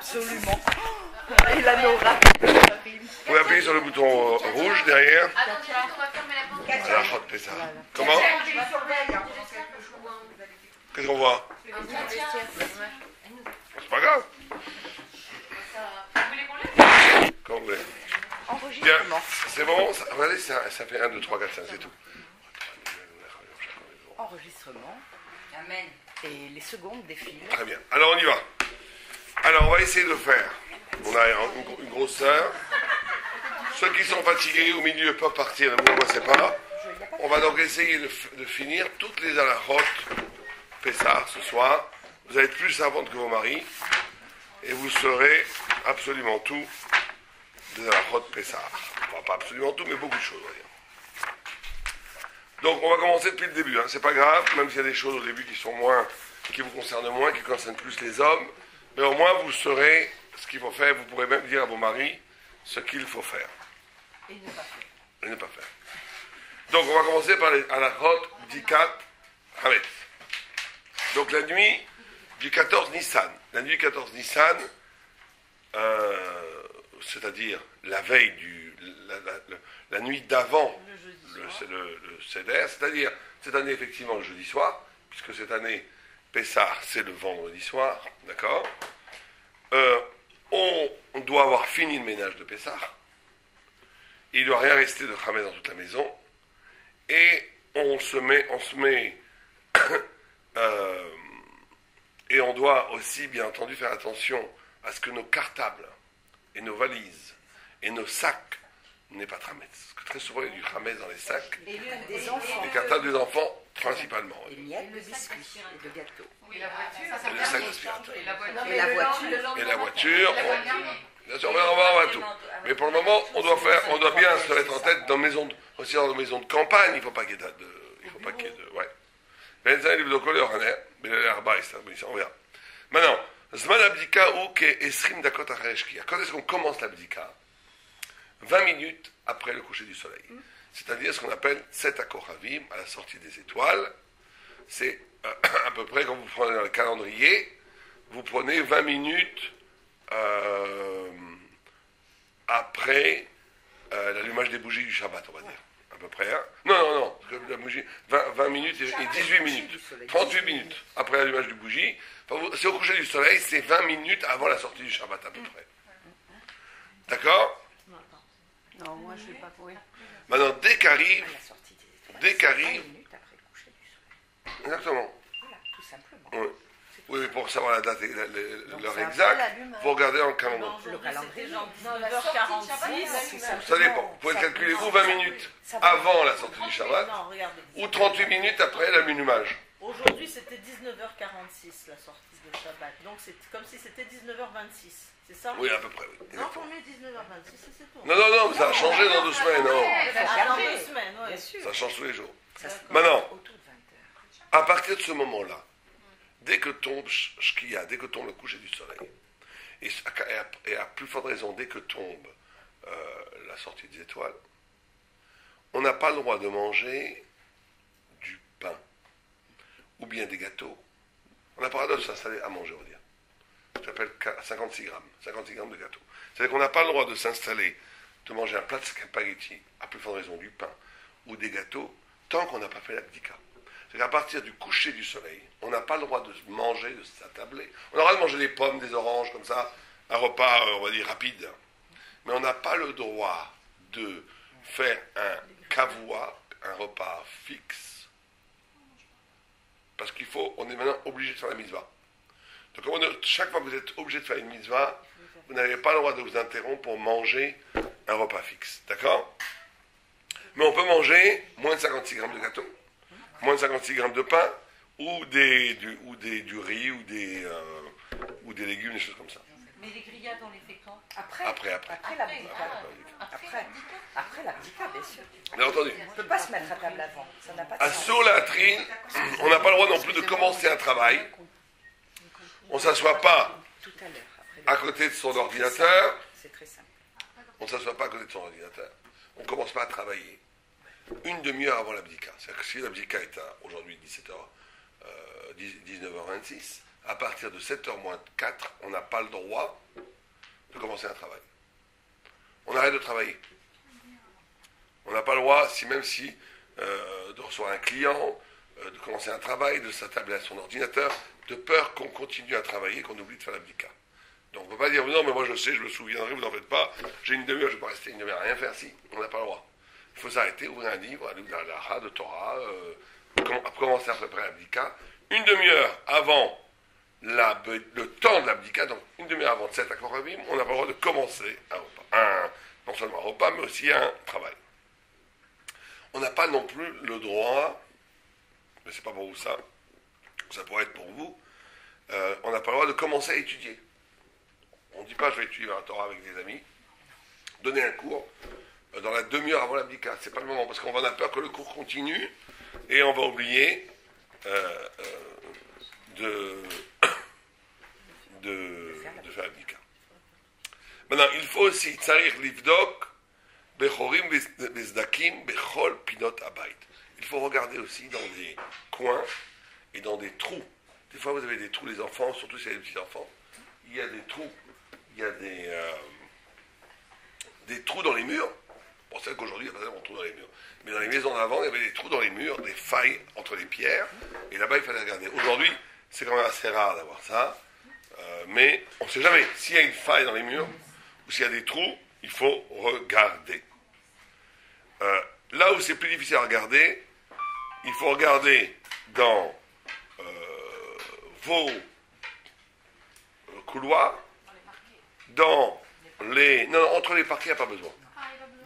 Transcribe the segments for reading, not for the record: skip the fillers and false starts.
Absolument. Et la Nora. Vous pouvez appuyer sur le bouton rouge derrière. Attends, on va fermer la porte. Voilà, hot Pessah. Comment? Qu'est-ce qu'on voit? C'est pas grave. Quand vous voulez. Bien, Enregistrement. c'est bon. Regardez, ça fait 1, 2, 3, 4, 5, c'est tout. Enregistrement. Amen. Et les secondes défilent. Très bien. Alors on y va. Alors on va essayer de faire. On a une grosse sœur. Ceux qui sont fatigués au milieu peuvent partir, ne vous angoissez pas. On va donc essayer de finir toutes les halachot Pessah ce soir. Vous allez être plus savantes que vos maris. Et vous saurez absolument tout des halachot Pessah. Enfin, pas absolument tout, mais beaucoup de choses, on va dire. Donc on va commencer depuis le début. C'est pas grave, même s'il y a des choses au début qui vous concernent moins, qui concernent plus les hommes. Mais au moins vous saurez ce qu'il faut faire. Vous pourrez même dire à vos maris ce qu'il faut faire. Et ne pas faire. Et ne pas faire. Donc on va commencer par les halachot Bdikat Hametz. Donc la nuit du 14 Nissan. La nuit du 14 Nissan, c'est-à-dire la veille la nuit d'avant le Seder, c'est-à-dire cette année effectivement le jeudi soir, puisque cette année Pessah c'est le vendredi soir, d'accord. On doit avoir fini le ménage de Pessah. Il ne doit rien rester de Hametz dans toute la maison. Et on se met et on doit aussi, bien entendu, faire attention à ce que nos cartables et nos valises et nos sacs n'aient pas de Hametz. Parce que très souvent, il y a du Hametz dans les sacs. Et des enfants. Les cartables des enfants, principalement. Et miettes, le biscuit et le gâteau. Oui, la voiture. Et le sac d'aspirateur. Et la voiture. Et la voiture. Et la voiture. Bien sûr, on va tout. Mais pour le moment, on doit bien se mettre en tête aussi dans nos maisons de campagne, il ne faut pas qu'il y ait ouais. On verra. Maintenant, Zman Abdika ou ke Esrim Dakot Acheshkia. Quand est-ce qu'on commence l'Abdika? 20 minutes après le coucher du soleil. C'est-à-dire ce qu'on appelle Set Akoravim, à la sortie des étoiles. C'est à peu près, quand vous prenez dans le calendrier, vous prenez 20 minutes après l'allumage des bougies du Shabbat, on va dire. À peu près. Hein. Non, parce que la bougie, 20 minutes et 18 minutes. 38 minutes après l'allumage du bougie. Enfin, c'est au coucher du soleil, c'est 20 minutes avant la sortie du Shabbat, à peu près. D'accord? Non, moi je ne vais pas courir. Maintenant, dès qu'arrive. Minutes après le coucher du soleil. Exactement. Voilà, tout simplement. Oui. Oui, mais pour savoir la date et l'heure c'est un exacte, peu l'allumage. il faut regarder en calendrier. Le calendrier. 19h46. Ça dépend. Vous pouvez le calculer ou 20 minutes avant la sortie du Shabbat, Non, regardez. ou 38 minutes après l'allumage. Aujourd'hui, c'était 19h46 la sortie de Shabbat. Donc, c'est comme si c'était 19h26. C'est ça? Oui, à peu près, oui. Non, Exactement. on met 19h26 et c'est tout. Non, mais ça a changé dans 2 semaines, non. Dans 2 semaines, oui. Bien sûr. Ça change tous les jours. Ça se passe Maintenant, autour de 20h. à partir de ce moment-là, dès que tombe Shkia, dès que tombe le coucher du soleil, et à plus forte raison, dès que tombe la sortie des étoiles, on n'a pas le droit de manger du pain ou bien des gâteaux. On n'a pas le droit de s'installer à manger, on va dire. Ça s'appelle 56 grammes de gâteau. C'est-à-dire qu'on n'a pas le droit de s'installer, de manger un plat de spaghetti, à plus forte raison du pain ou des gâteaux, tant qu'on n'a pas fait l'abdika. C'est qu'à partir du coucher du soleil, on n'a pas le droit de manger, de s'attabler. On aura le droit de manger des pommes, des oranges, comme ça, un repas, on va dire, rapide. Mais on n'a pas le droit de faire un kavua, un repas fixe, parce on est maintenant obligé de faire la mitzvah. Donc chaque fois que vous êtes obligé de faire une mitzvah, vous n'avez pas le droit de vous interrompre pour manger un repas fixe. D'accord? Mais on peut manger moins de 56 grammes de gâteau, moins de 56 grammes de pain, ou du riz, ou des légumes, des choses comme ça. Mais les grillades, on les fait quand? Après. Après l'abdika. Après l'abdika, bien sûr. Bien entendu. On ne peut pas se mettre à table avant. Ça n'a pas de À sens. sur la latrine, on n'a pas le droit non plus de commencer un travail. On ne s'assoit pas Tout à l'heure. à côté de son ordinateur. C'est très simple. On ne s'assoit pas à côté de son ordinateur. On ne commence pas à travailler une demi-heure avant l'abdika. C'est-à-dire que si l'abdika est à aujourd'hui 19h26, à partir de 7h moins 4, on n'a pas le droit de commencer un travail. On arrête de travailler. On n'a pas le droit, même si, de recevoir un client, de commencer un travail, de s'attabler à son ordinateur, de peur qu'on continue à travailler, qu'on oublie de faire l'abdika. Donc on ne peut pas dire, non, mais moi je sais, je me souviendrai, vous n'en faites pas, j'ai une demi-heure, je ne vais pas rester une demi-heure à rien faire, si, on n'a pas le droit. Il faut s'arrêter, ouvrir un livre, un livre d'Alaha, de Torah, commencer à préparer l'abdika. Une demi-heure avant le temps de l'abdika, donc une demi-heure avant 7 à Koravim, on n'a pas le droit de commencer un repas. Non seulement un repas, mais aussi un travail. On n'a pas non plus le droit, mais c'est pas pour vous ça pourrait être pour vous, on n'a pas le droit de commencer à étudier. On ne dit pas je vais étudier la Torah avec des amis, donner un cours dans la demi-heure avant l'abdika. C'est pas le moment, parce qu'on va avoir peur que le cours continue et on va oublier de faire l'abdika. Maintenant, il faut aussi tzarich livdok bechorim bezdakim bechol pinot abayit. Il faut regarder aussi dans des coins et dans des trous. Des fois, vous avez des trous, les enfants, surtout si vous avez des petits-enfants. Il y a des trous. Il y a des trous dans les murs. Bon, c'est vrai qu'aujourd'hui, il n'y a pas tellement de trous dans les murs. Mais dans les maisons d'avant, il y avait des trous dans les murs, des failles entre les pierres. Et là-bas, il fallait regarder. Aujourd'hui, c'est quand même assez rare d'avoir ça. Mais on ne sait jamais. S'il y a une faille dans les murs, ou s'il y a des trous, il faut regarder. Là où c'est plus difficile à regarder, il faut regarder dans vos couloirs, dans les... Non, entre les parquets, il n'y a pas besoin.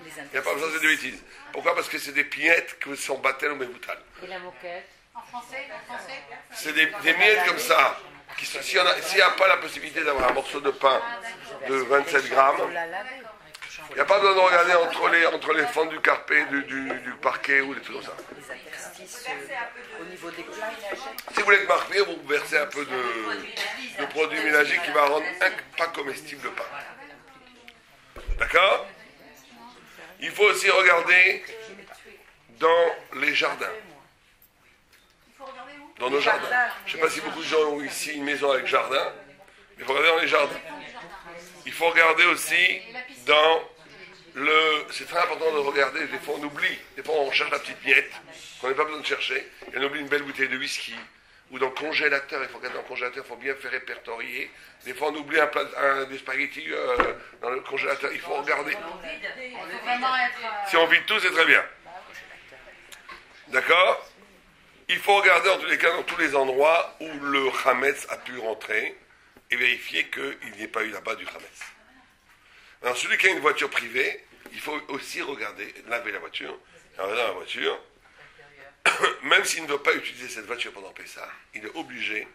Il n'y a pas besoin, c'est des bêtises. Pourquoi? Parce que c'est des pignettes qui sont battel ou mévoutal. Et la moquette? En français? C'est des miettes comme ça. S'il n'y a pas la possibilité d'avoir un morceau de pain de 27 grammes, il n'y a pas besoin de regarder entre les fentes du carpet, du parquet ou des trucs comme ça. Au niveau des plats, Si vous voulez marquer, vous versez un peu de produit ménager qui va rendre pas comestible le pain. D'accord? Il faut aussi regarder dans les jardins. Dans nos jardins. Je ne sais pas si beaucoup de gens ont ici une maison avec jardin, mais il faut regarder dans les jardins. Il faut regarder aussi dans c'est très important de regarder, des fois on oublie, des fois on cherche la petite miette, qu'on n'a pas besoin de chercher, et on oublie une belle bouteille de whisky, ou dans le congélateur, il faut regarder dans le congélateur, il faut bien faire répertorier. Des fois on oublie des spaghettis dans le congélateur, il faut regarder. Si on vide tout, c'est très bien. D'accord? Il faut regarder en tous les cas dans tous les endroits où le Hametz a pu rentrer et vérifier qu'il n'y ait pas eu là-bas du Hametz. Alors celui qui a une voiture privée, il faut aussi regarder, laver la voiture, même s'il ne veut pas utiliser cette voiture pendant Pessah, il est obligé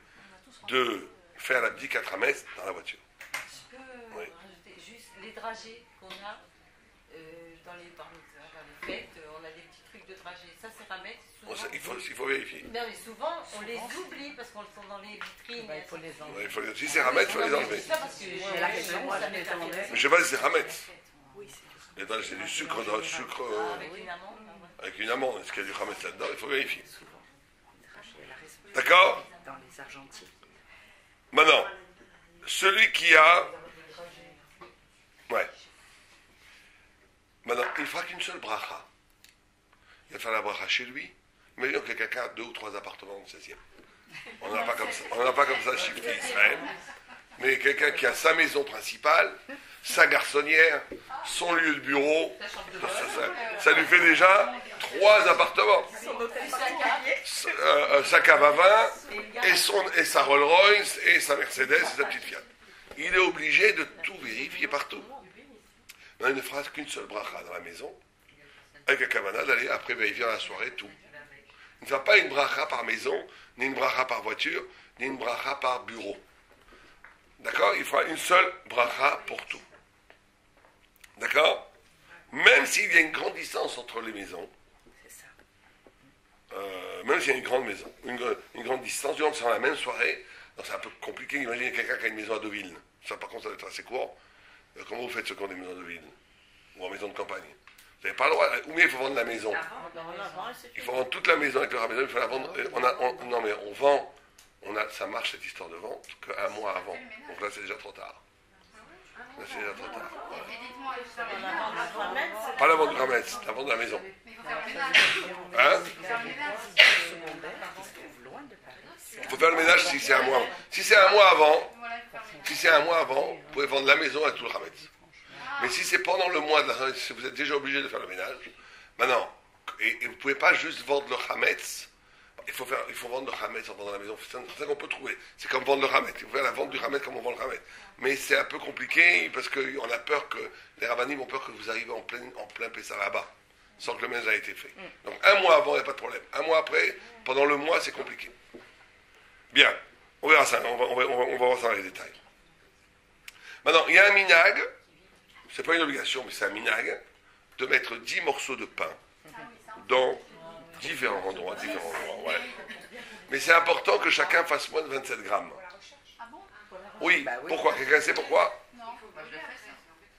de faire la bdika Hametz dans la voiture. Je peux rajouter juste les dragées qu'on a dans les fêtes, on a des petits trucs de dragées. Ça, c'est Hametz. Il faut vérifier. Non, mais souvent, on les oublie parce qu'on sont dans les vitrines. Il faut les enlever. Si c'est Hametz, il faut les enlever. Mais je ne sais pas si c'est Hametz. C'est du sucre, avec une amande. Est-ce qu'il y a du Hametz là-dedans? Il faut vérifier. D'accord? dans les Argentines. Maintenant, celui qui a... Ouais. Maintenant, il ne fera qu'une seule bracha. Il va faire la bracha chez lui. Imaginons que quelqu'un a 2 ou 3 appartements dans le 16e. On n'en a pas comme ça. On n'en a pas comme ça chez Israël. Mais quelqu'un qui a sa maison principale, sa garçonnière, son lieu de bureau, ça lui fait déjà 3 appartements. Sa cave à vin, et sa Rolls Royce, et sa Mercedes, et sa petite Fiat. Il est obligé de tout vérifier partout. Non, il ne fera qu'une seule bracha dans la maison, avec la kavana d'aller après vérifier dans la soirée tout. Il ne fera pas une bracha par maison, ni une bracha par voiture, ni une bracha par bureau. D'accord? Il fera une seule bracha pour tout. D'accord? Même s'il y a une grande distance entre les maisons, même s'il y a une grande maison, une grande distance, disons que c'est dans la même soirée, donc c'est un peu compliqué. Imaginez quelqu'un qui a une maison à Deauville. Ça, par contre, ça va être assez court. Comment vous faites ceux qui ont des maisons à Deauville? Ou en maison de campagne? Vous n'avez pas le droit. Ou bien il faut vendre la maison. Il faut vendre toute la maison avec la maison. Il faut la vendre. Non, mais on vend ça marche cette histoire de vente qu'un mois avant. Donc là, c'est déjà trop tard. Là, c'est déjà trop tard. Et dites-moi, Pas la vente du Hametz, la vente de la maison. mais il faut faire le ménage. Hein? Faire le ménage. Il faut faire le ménage si c'est un mois avant. Si c'est un mois avant, Voilà, il faut faire le ménage. si c'est un mois avant, vous pouvez vendre la maison et tout le Hametz. Mais si c'est pendant le mois de la Hametz, si vous êtes déjà obligé de faire le ménage, maintenant, et vous ne pouvez pas juste vendre le Hametz. Il faut vendre le Hametz en vendant la maison. C'est ça qu'on peut trouver. C'est comme vendre le Hametz. Il faut faire la vente du Hametz comme on vend le Hametz. Mais c'est un peu compliqué parce qu'on a peur que les Rabbanim ont peur que vous arrivez en plein Pessah là-bas, sans que le ménage ait été fait. Donc un mois avant, il n'y a pas de problème. Un mois après, pendant le mois, c'est compliqué. Bien, on verra ça. On va voir ça dans les détails. Maintenant, il y a un minag. C'est pas une obligation, mais c'est un minag de mettre 10 morceaux de pain dans différents endroits, ouais. Mais c'est important que chacun fasse moins de 27 grammes. Ah bon? Oui, pourquoi? Quelqu'un sait pourquoi? Non, moi je l'ai fait.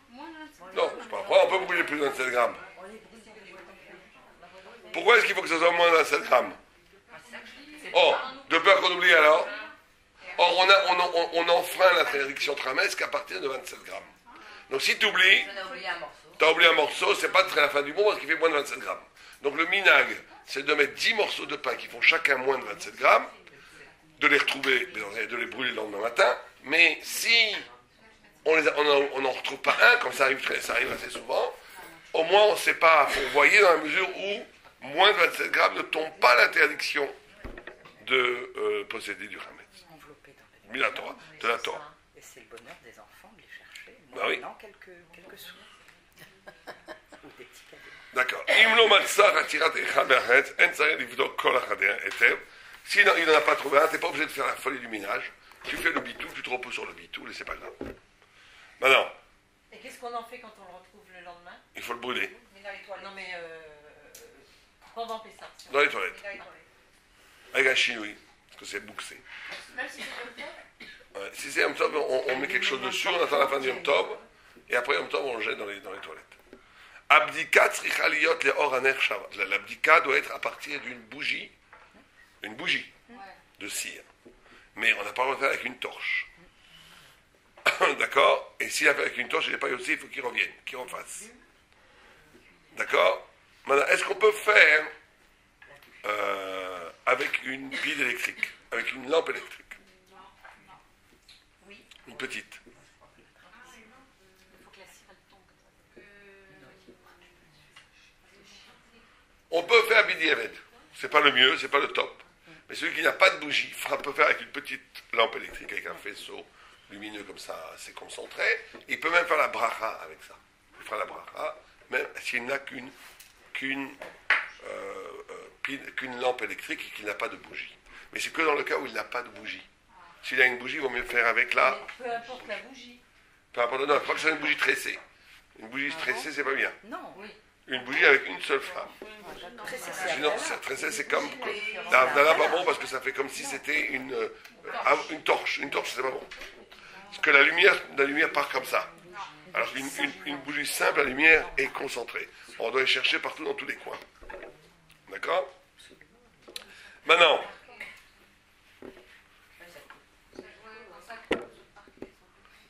Moins de 25. Non, c'est pas pourquoi on peut brûler plus de 27 grammes. Pourquoi est-ce qu'il faut que ce soit moins de 27 grammes? Oh, de peur qu'on oublie alors. Or, on enfreint l'interdiction tramesque qu'à partir de 27 grammes. Donc si tu oublies, tu as oublié un morceau, c'est pas très la fin du monde parce qu'il fait moins de 27 grammes. Donc le minag, c'est de mettre 10 morceaux de pain qui font chacun moins de 27 grammes, de les retrouver, de les brûler le lendemain matin, mais si on n'en retrouve pas un, comme ça arrive assez souvent, au moins on ne sait pas, vous voyez, dans la mesure où moins de 27 grammes ne tombe pas l'interdiction de posséder du Hametz. Enveloppé De la Torah. De la Torah. Et c'est le bonheur des enfants de les chercher. Bah oui. Maintenant, quelques sous. Ou des petits cadeaux. D'accord. S'il n'en a pas trouvé un, tu n'es pas obligé de faire la folie du minage. Tu fais le bitou, tu te reposes sur le bitou, et c'est pas grave. Maintenant, Et qu'est-ce qu'on en fait quand on le retrouve le lendemain? il faut le brûler Mais dans les toilettes. Non, mais pendant Pessah. dans les toilettes, Dans les toilettes. avec un chinois, parce que c'est bouxé. Même si c'est comme ça. Ouais. Si c'est Yom Tov, on met quelque chose dessus, on attend la fin du Yom Tov, et après Yom Tov, on le jette dans les toilettes. Abdika tzricha liyot leor haner Shabbat. L'abdika doit être à partir d'une bougie de cire. Mais on n'a pas le droit de faire avec une torche. D'accord? Et s'il a fait avec une torche, il n'est pas aussi, il faut qu'il revienne, qu'il refasse. D'accord? Maintenant, est-ce qu'on peut faire avec une pile électrique, avec une lampe électrique? Oui. Une petite. Il faut que la cire elle tombe. On peut faire Bidi Eved. C'est pas le mieux, c'est pas le top. Mais celui qui n'a pas de bougie peut faire avec une petite lampe électrique, avec un faisceau lumineux comme ça, assez concentré. Il peut même faire la bracha avec ça. Il fera la bracha, même s'il n'a qu'une lampe électrique et qu'il n'a pas de bougie. Mais c'est que dans le cas où il n'a pas de bougie. S'il a une bougie, il vaut mieux faire avec la... Mais peu importe la bougie. Peu importe, non, il faut pas que ce soit une bougie tressée. Une bougie tressée, c'est pas bien. Non, Oui. Une bougie avec une seule flamme. Sinon, tressé, c'est comme... Là, pas bon parce que ça fait comme si c'était une torche. Une torche, c'est pas bon. Parce que la lumière part comme ça. Alors qu'une bougie simple, la lumière est concentrée. On doit les chercher partout dans tous les coins. D'accord? Maintenant,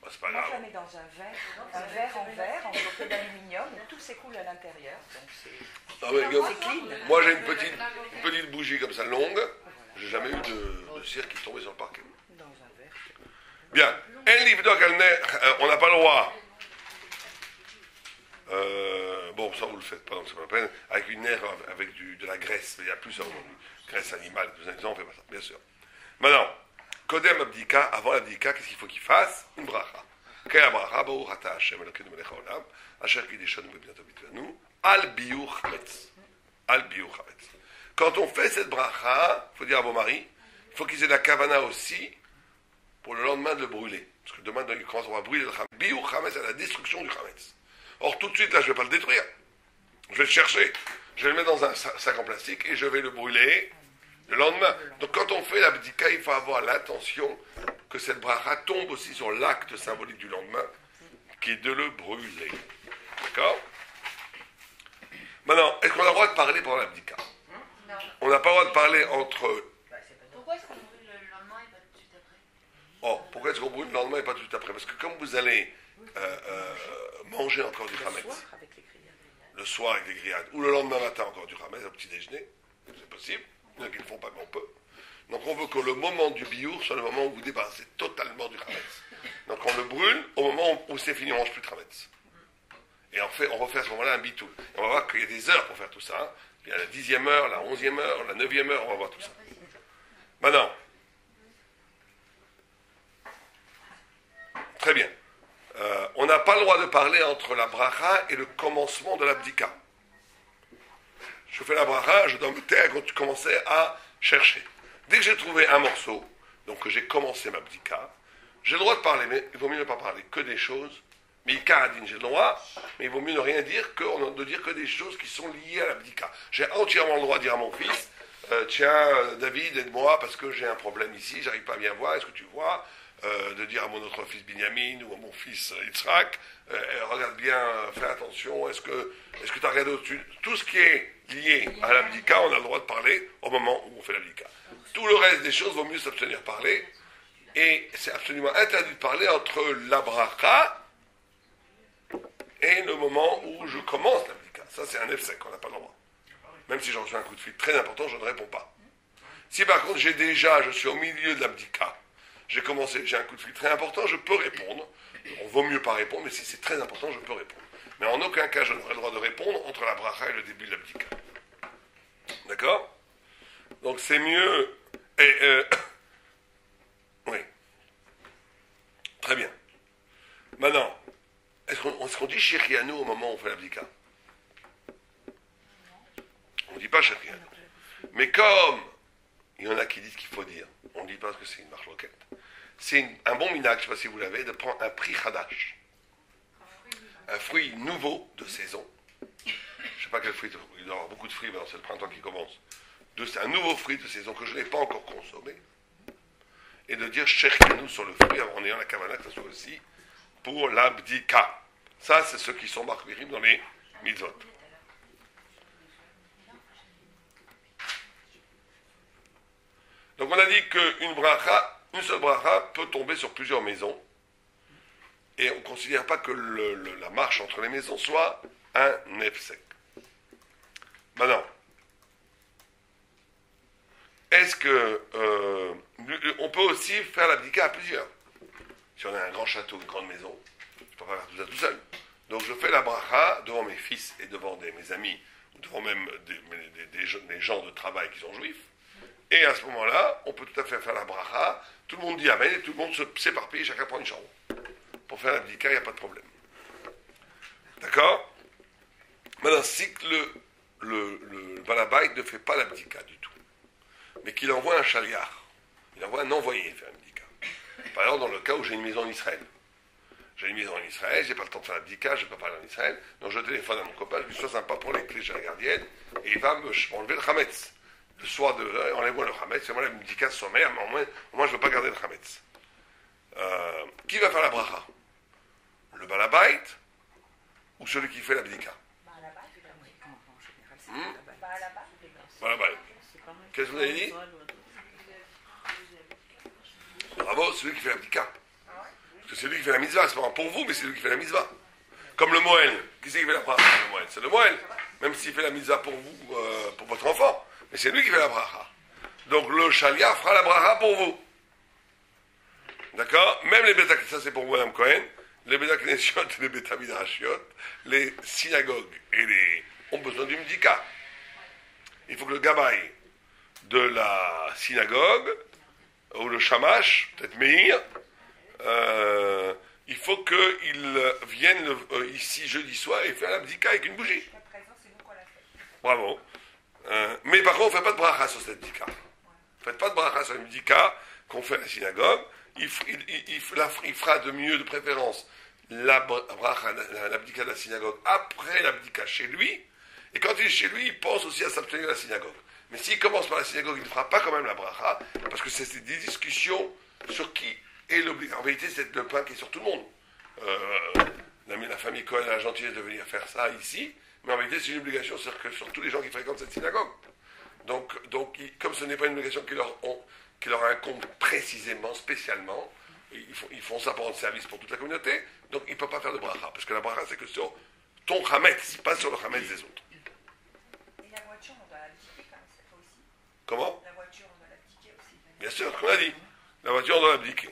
c'est pas Moi, je la grave. mets dans un verre en verre, enveloppé d'aluminium, où tout s'écoule à l'intérieur. Donc c'est Ah ouais, Guillaume, clean. moi j'ai une petite bougie comme ça longue. J'ai jamais eu de cire qui tombait sur le parquet. Dans un verre. Bien. On n'a pas le droit. Bon, ça vous le faites pas, donc c'est pas la peine. Avec une nerf, avec de la graisse, il y a plus aujourd'hui. Graisse animale, on ne fait pas ça, bien sûr. Maintenant, Kodem Abdika, avant l'Abdika, qu'est-ce qu'il faut qu'il fasse? Une bracha. Quelle bracha? Baruch ata Hashem Elokeinu melech haolam, asher kideshanu bebinato bitvanu, al biur chametz. Al biur chametz. Quand on fait cette bracha, il faut dire à vos maris, il faut qu'ils aient la kavana aussi pour le lendemain de le brûler. Parce que demain, quand on va brûler le chametz, biur chametz, c'est la destruction du chametz. Or, tout de suite, là, je ne vais pas le détruire. Je vais le chercher. Je vais le mettre dans un sac en plastique et je vais le brûler le lendemain. Donc, quand on fait l'abdika, il faut avoir l'intention que cette bracha tombe aussi sur l'acte symbolique du lendemain, qui est de le brûler. D'accord? Maintenant, est-ce qu'on a le droit de parler pendant l'abdika? Non. On n'a pas le droit de parler entre... Pourquoi est-ce qu'on brûle le lendemain et Oh, pourquoi est-ce qu'on brûle le lendemain et pas tout de suite après? Parce que comme vous allez manger encore du Le Hametz, soir avec les grillades. le soir avec des grillades, ou le lendemain matin encore du Hametz au petit déjeuner, c'est possible, il y en a qui ne le font pas, mais on peut. Donc on veut que le moment du biour soit le moment où vous débarrassez totalement du Hametz. Donc on le brûle au moment où c'est fini, on ne mange plus de Hametz. Et on refait à ce moment-là un bitoul. Et on va voir qu'il y a des heures pour faire tout ça. Hein. Il y a la 10e heure, la 11e heure, la 9e heure, on va voir tout ça. Maintenant, très bien. On n'a pas le droit de parler entre la bracha et le commencement de l'abdika. Je fais la bracha, je dois me taire quand tu commençais à chercher. Dès que j'ai trouvé un morceau, donc que j'ai commencé ma abdika, j'ai le droit de parler, mais il vaut mieux ne pas parler que des choses. Mais Karadine, j'ai le droit, mais il vaut mieux ne rien dire que de dire que des choses qui sont liées à l'abdika. J'ai entièrement le droit de dire à mon fils, tiens, David, aide-moi parce que j'ai un problème ici, j'arrive pas à bien voir, est-ce que tu vois? De dire à mon autre fils Binyamin ou à mon fils Yitzhak, regarde bien, fais attention, est-ce que tu as regardé au-dessus? Tout ce qui est lié à l'abdika, on a le droit de parler au moment où on fait l'abdika. Tout le reste des choses, vaut mieux s'abstenir de parler, et c'est absolument interdit de parler entre la bracha et le moment où je commence l'abdika. Ça, c'est un F-sec, on n'a pas le droit. Même si j'en reçois un coup de fil très important, je ne réponds pas. Si par contre, je suis au milieu de l'abdika, j'ai un coup de fil très important, je peux répondre. On vaut mieux pas répondre, mais si c'est très important, je peux répondre. Mais en aucun cas, je n'aurai le droit de répondre entre la bracha et le début de l'abdika. D'accord? Donc c'est mieux... oui. Très bien. Maintenant, est-ce qu'on dit Shechianu au moment où on fait l'abdika? On ne dit pas Shechianu. Mais comme il y en a qui disent qu'il faut dire, on ne dit pas que c'est une marche roquette. C'est un bon minag, je ne sais pas si vous l'avez, de prendre un prix Hadash. Un fruit nouveau de saison. Je ne sais pas quel fruit, il doit y avoir beaucoup de fruits, mais c'est le printemps qui commence. C'est un nouveau fruit de saison que je n'ai pas encore consommé. Et de dire Shechianu sur le fruit en ayant la kavana que ce soit aussi pour l'abdika. Ça, c'est ceux qui sont marqués dans les mitzvot. Donc on a dit une seule bracha peut tomber sur plusieurs maisons. Et on ne considère pas que la marche entre les maisons soit un nefsek. Maintenant, est-ce que on peut aussi faire l'abdika à plusieurs? Si on a un grand château, une grande maison, je ne peux pas faire tout ça tout seul. Donc je fais la bracha devant mes fils et devant mes amis, ou devant même des gens de travail qui sont juifs. Et à ce moment-là, on peut tout à fait faire la bracha, tout le monde dit amen, et tout le monde s'éparpille, chacun prend une chambre. Pour faire l'abdika, il n'y a pas de problème. D'accord? Maintenant, si le balabait ne fait pas l'abdika du tout, mais qu'il envoie un chaliar, il envoie un envoyé faire l'abdika. Par exemple, dans le cas où j'ai une maison en Israël. J'ai une maison en Israël, j'ai pas le temps de faire l'abdika, je ne peux pas aller en Israël, donc je téléphone à mon copain, je lui dis sois sympa, prends les clés chez la gardienne, et il va m'enlever le chametz. Le soir enlève-moi le chametz, c'est moi l'abdika de sommaire, mais au moins je ne veux pas garder le chametz. Qui va faire la bracha? Le balabait ou celui qui fait l'abdika? Balabait. Qu'est-ce que vous avez dit? Bravo, celui qui fait l'abdika. Parce que c'est lui qui fait la mitzvah, c'est pas pour vous, mais c'est lui qui fait la mitzvah. Comme le Moël. Qui c'est qui fait la bracha? Le Moël. C'est le Moël. Même s'il fait la mitzvah pour vous, pour votre enfant. Mais c'est lui qui fait la bracha. Donc le Shalia fera la bracha pour vous. D'accord? Même les Beta, ça c'est pour Madame Cohen, les Beta Knesiot et les Beta Midrashiot, les synagogues ont besoin d'une bdika. Il faut que le gabaï de la synagogue, ou le shamash, peut-être Meir, il faut qu'il vienne ici jeudi soir et faire la bdika avec une bougie. Bravo. Mais par contre, on ne fait pas de bracha sur cette bdika. Ne faites pas de bracha sur une bdika qu'on fait à la synagogue. Il fera de mieux, de préférence, l'abdika de la synagogue après l'abdika chez lui. Et quand il est chez lui, il pense aussi à s'abstenir de la synagogue. Mais s'il commence par la synagogue, il ne fera pas quand même la bracha, parce que c'est des discussions sur qui est l'obligation. En vérité, c'est le pain qui est sur tout le monde. La famille Cohen a la gentillesse de venir faire ça ici, mais en vérité, c'est une obligation sur tous les gens qui fréquentent cette synagogue. Donc comme ce n'est pas une obligation qui leur incombe précisément, spécialement, ils font ça pour rendre service pour toute la communauté, donc ils ne peuvent pas faire de bracha, parce que la bracha c'est que sur ton chametz, pas sur le chametz des autres. Et la voiture, on doit l'abdiquer quand même, cette fois aussi. Comment? La voiture, on doit l'abdiquer aussi. Bien sûr, qu'on a dit. La voiture on doit l'abdiquer.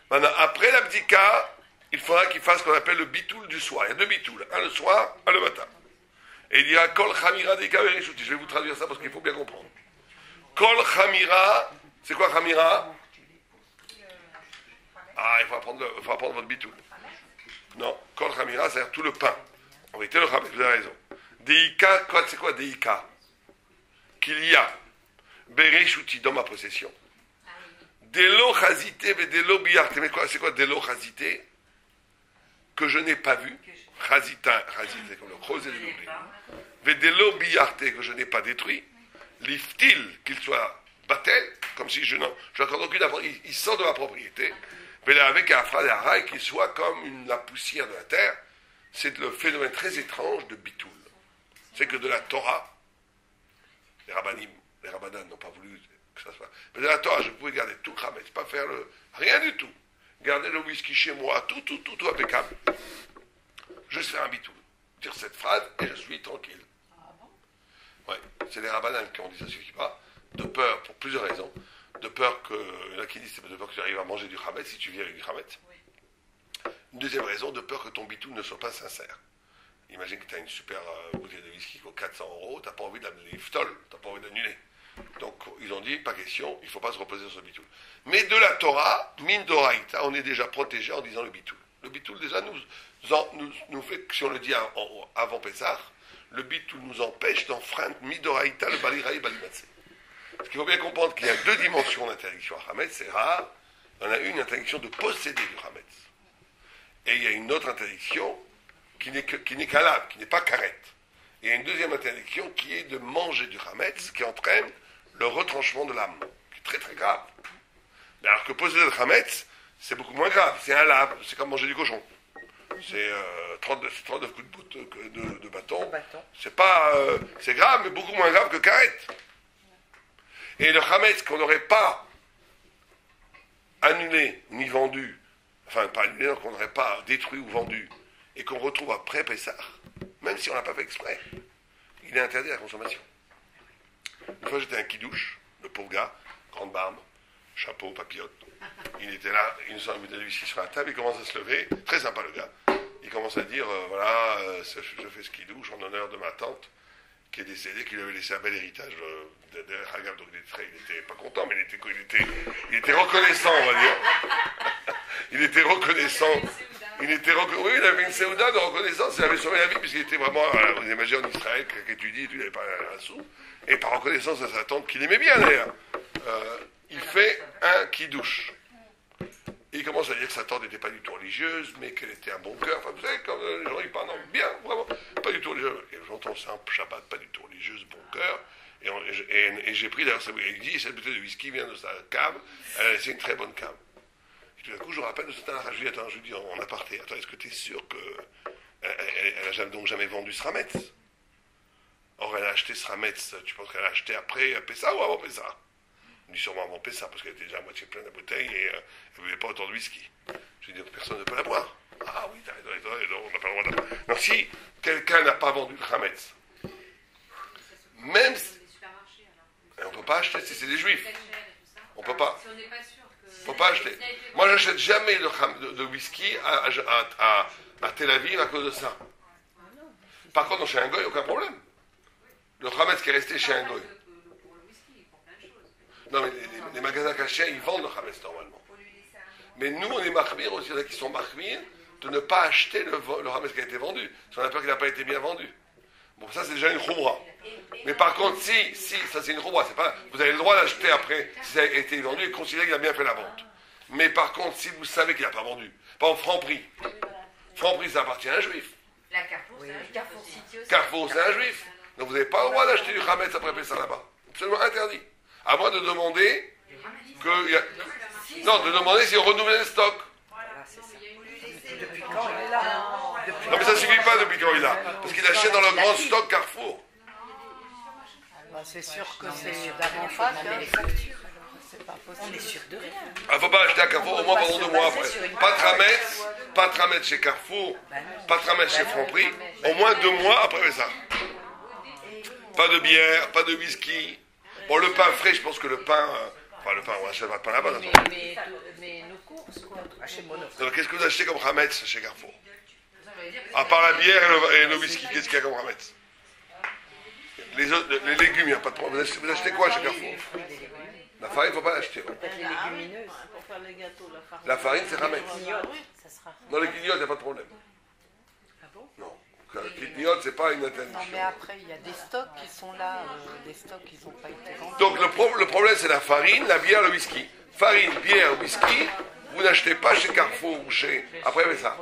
Maintenant, après l'abdika, il faudra qu'il fasse ce qu'on appelle le bitoul du soir. Il y a 2 bitouls, un le soir, un le matin. Et il dira Kol Chamira Deka Verishuti. Je vais vous traduire ça parce qu'il faut bien comprendre. Kol Chamira, c'est quoi Chamira? Ah, il faut apprendre votre bitoul. Non, Kol Chamira, c'est-à-dire tout le pain. En vérité, le Chametz, vous avez raison. Deika, c'est quoi Deika? Qu'il y a Berishuti dans ma possession. Delo chazité, mais delo biarte. Mais quoi, c'est quoi delo chazité? Que je n'ai pas vu. Chazita, chazité, comme le creuset de l'oubli. Vedelo biarte, que je n'ai pas détruit. Liftil, qu'il soit battel, comme si je n'accorde aucune appropriété. Il sort de ma propriété. Mais là, avec un phrase araï, qu'il soit comme la poussière de la terre. C'est le phénomène très étrange de Bitoul. C'est que de la Torah, les rabbanan n'ont pas voulu que ça soit. Mais de la Torah, je pouvais garder tout cramé, pas faire rien du tout. Garder le whisky chez moi, tout impeccable. Juste faire un bitoul. Dire cette phrase et je suis tranquille. Ouais, c'est les rabbanan qui ont dit ça suffit pas. De peur, pour plusieurs raisons. De peur que, il y en a qui disent, c'est de peur que tu arrives à manger du chametz si tu viens avec du chametz. Une deuxième raison, de peur que ton bitoul ne soit pas sincère. Imagine que tu as une super bouteille de whisky qui coûte 400 €, tu n'as pas envie de la ftol, tu n'as pas envie d'annuler. Donc, ils ont dit, pas question, il ne faut pas se reposer sur le bitoul. Mais de la Torah, min doraïta, on est déjà protégé en disant le bitoul. Le bitoul, déjà, nous fait, si on le dit avant Pessah, le bitoul nous empêche d'enfreindre min doraïta, le baliraï balimatsé. Parce qu'il faut bien comprendre qu'il y a 2 dimensions d'interdiction à Hametz, c'est rare. Il y en a une interdiction de posséder du Hametz. Et il y a une autre interdiction qui n'est qu'un lave, qui n'est pas carette. Et il y a une deuxième interdiction qui est de manger du Hametz, qui entraîne le retranchement de l'âme, qui est très très grave. Mais alors que posséder le Hametz, c'est beaucoup moins grave. C'est un lave, c'est comme manger du cochon. C'est 39 coups de bâton. C'est grave, mais beaucoup moins grave que carette. Et le Hametz qu'on n'aurait pas annulé ni vendu, enfin pas annulé, qu'on n'aurait pas détruit ou vendu, et qu'on retrouve après Pessah, même si on ne l'a pas fait exprès, il est interdit à la consommation. Une fois j'étais un kidouche, le pauvre gars, grande barbe, chapeau, papillote. Il était là, il nous a mis de l'huissier sur la table, il commence à se lever, très sympa le gars. Il commence à dire, je fais ce kidouche en honneur de ma tante, qui est décédée, qui lui avait laissé un bel héritage derrière Hagab, donc il n'était pas content, mais il était reconnaissant, on va dire. Il était reconnaissant. Oui, il avait une séouda de reconnaissance, il avait sauvé la vie, puisqu'il était vraiment, vous imaginez en Israël, qui étudie, il n'avait pas un sou, et par reconnaissance à sa tante, qu'il aimait bien d'ailleurs, il fait un kidouche. Et il commence à dire que sa tante n'était pas du tout religieuse, mais qu'elle était un bon cœur. Enfin, vous savez, quand les gens ils parlent bien, vraiment, pas du tout religieuse. Et j'entends ça un Shabbat, pas du tout religieuse, bon cœur. Et j'ai pris d'ailleurs, il dit, cette bouteille de whisky vient de sa cave, elle a laissé une très bonne cave. Et tout d'un coup, je me rappelle de cette année, je lui dis en aparté, attends, est-ce que tu es sûr qu'elle n'a donc jamais vendu ce Hametz? Or, elle a acheté ce Hametz, tu penses qu'elle a acheté après Pessah ou avant Pessah? Il dit sûrement avant Pessah, parce qu'elle était déjà à moitié pleine de bouteille et elle ne buvait pas autant de whisky. Je lui dis, personne ne peut la boire. Ah oui, t'as raison, on n'a pas le droit de la boire. Donc si quelqu'un n'a pas vendu le Hametz, même si... On ne peut pas acheter si c'est des juifs. On ne peut pas. On ne peut pas acheter. Moi, j'achète jamais de whisky à Tel Aviv à cause de ça. Par contre, chez un goy, aucun problème. Le Hametz qui est resté chez un goy. Non, mais les magasins cachés, ils vendent le Hametz normalement. Mais nous, on est marmir aussi, il y en a qui sont marmir de ne pas acheter le Hametz qui a été vendu. Parce qu'on a peur qu'il n'a pas été bien vendu. Bon, ça, c'est déjà une khoumra. Mais par contre, si, ça c'est une khoumra, c'est pas, vous avez le droit d'acheter après, si ça a été vendu, et considérer qu'il a bien fait la vente. Mais par contre, si vous savez qu'il n'a pas vendu, pas en franc-prix. Franc-prix, ça appartient à un juif. La Carrefour, c'est un juif. Carrefour City aussi. Carrefour, c'est un juif. Donc vous n'avez pas le droit d'acheter du Hametz après Pessah là-bas. Absolument interdit. À moins de demander que... Non, de demander si on renouvelle le stock. Depuis quand il est là? Non, mais ça ne suffit pas depuis quand il est là. Parce qu'il achète dans le grand stock Carrefour. Bah, c'est sûr que Non, mais c'est sur d'avant faut Pâques. demander Hein. les factures. C'est pas On est possible. sûr de rien. Ah, faut pas acheter à Carrefour au moins pendant 2 mois après. Pas de ramettre chez Carrefour, pas de ramettre chez Franprix, au moins 2 mois après ça. Pas de bière, pas de whisky. Bon, le pain frais, je pense que le pain... enfin, le pain, on achète pas de pain là-bas. Mais nos courses, quoi. Ah, chez Mono. Alors, qu'est-ce que vous achetez comme rametz chez Carrefour? À part la bière et le whisky, qu'est-ce qu'il y a comme rametz? Les légumes, il n'y a pas de problème. Vous achetez quoi chez Carrefour? La farine, il ne faut pas l'acheter. Ouais. Peut-être les légumineuses. Pour faire les gâteaux, la farine. La farine, c'est rametz. Ça sera. Dans les quignottes, il n'y a pas de problème. Ah bon? Non. Les quignottes, c'est pas une Non, interdiction. mais après, il y a des stocks qui sont là, des stocks qui n'ont pas été vendus. Donc le problème, c'est la farine, la bière, le whisky. Farine, bière, whisky, vous n'achetez pas chez Carrefour ou chez... Après, mais ça.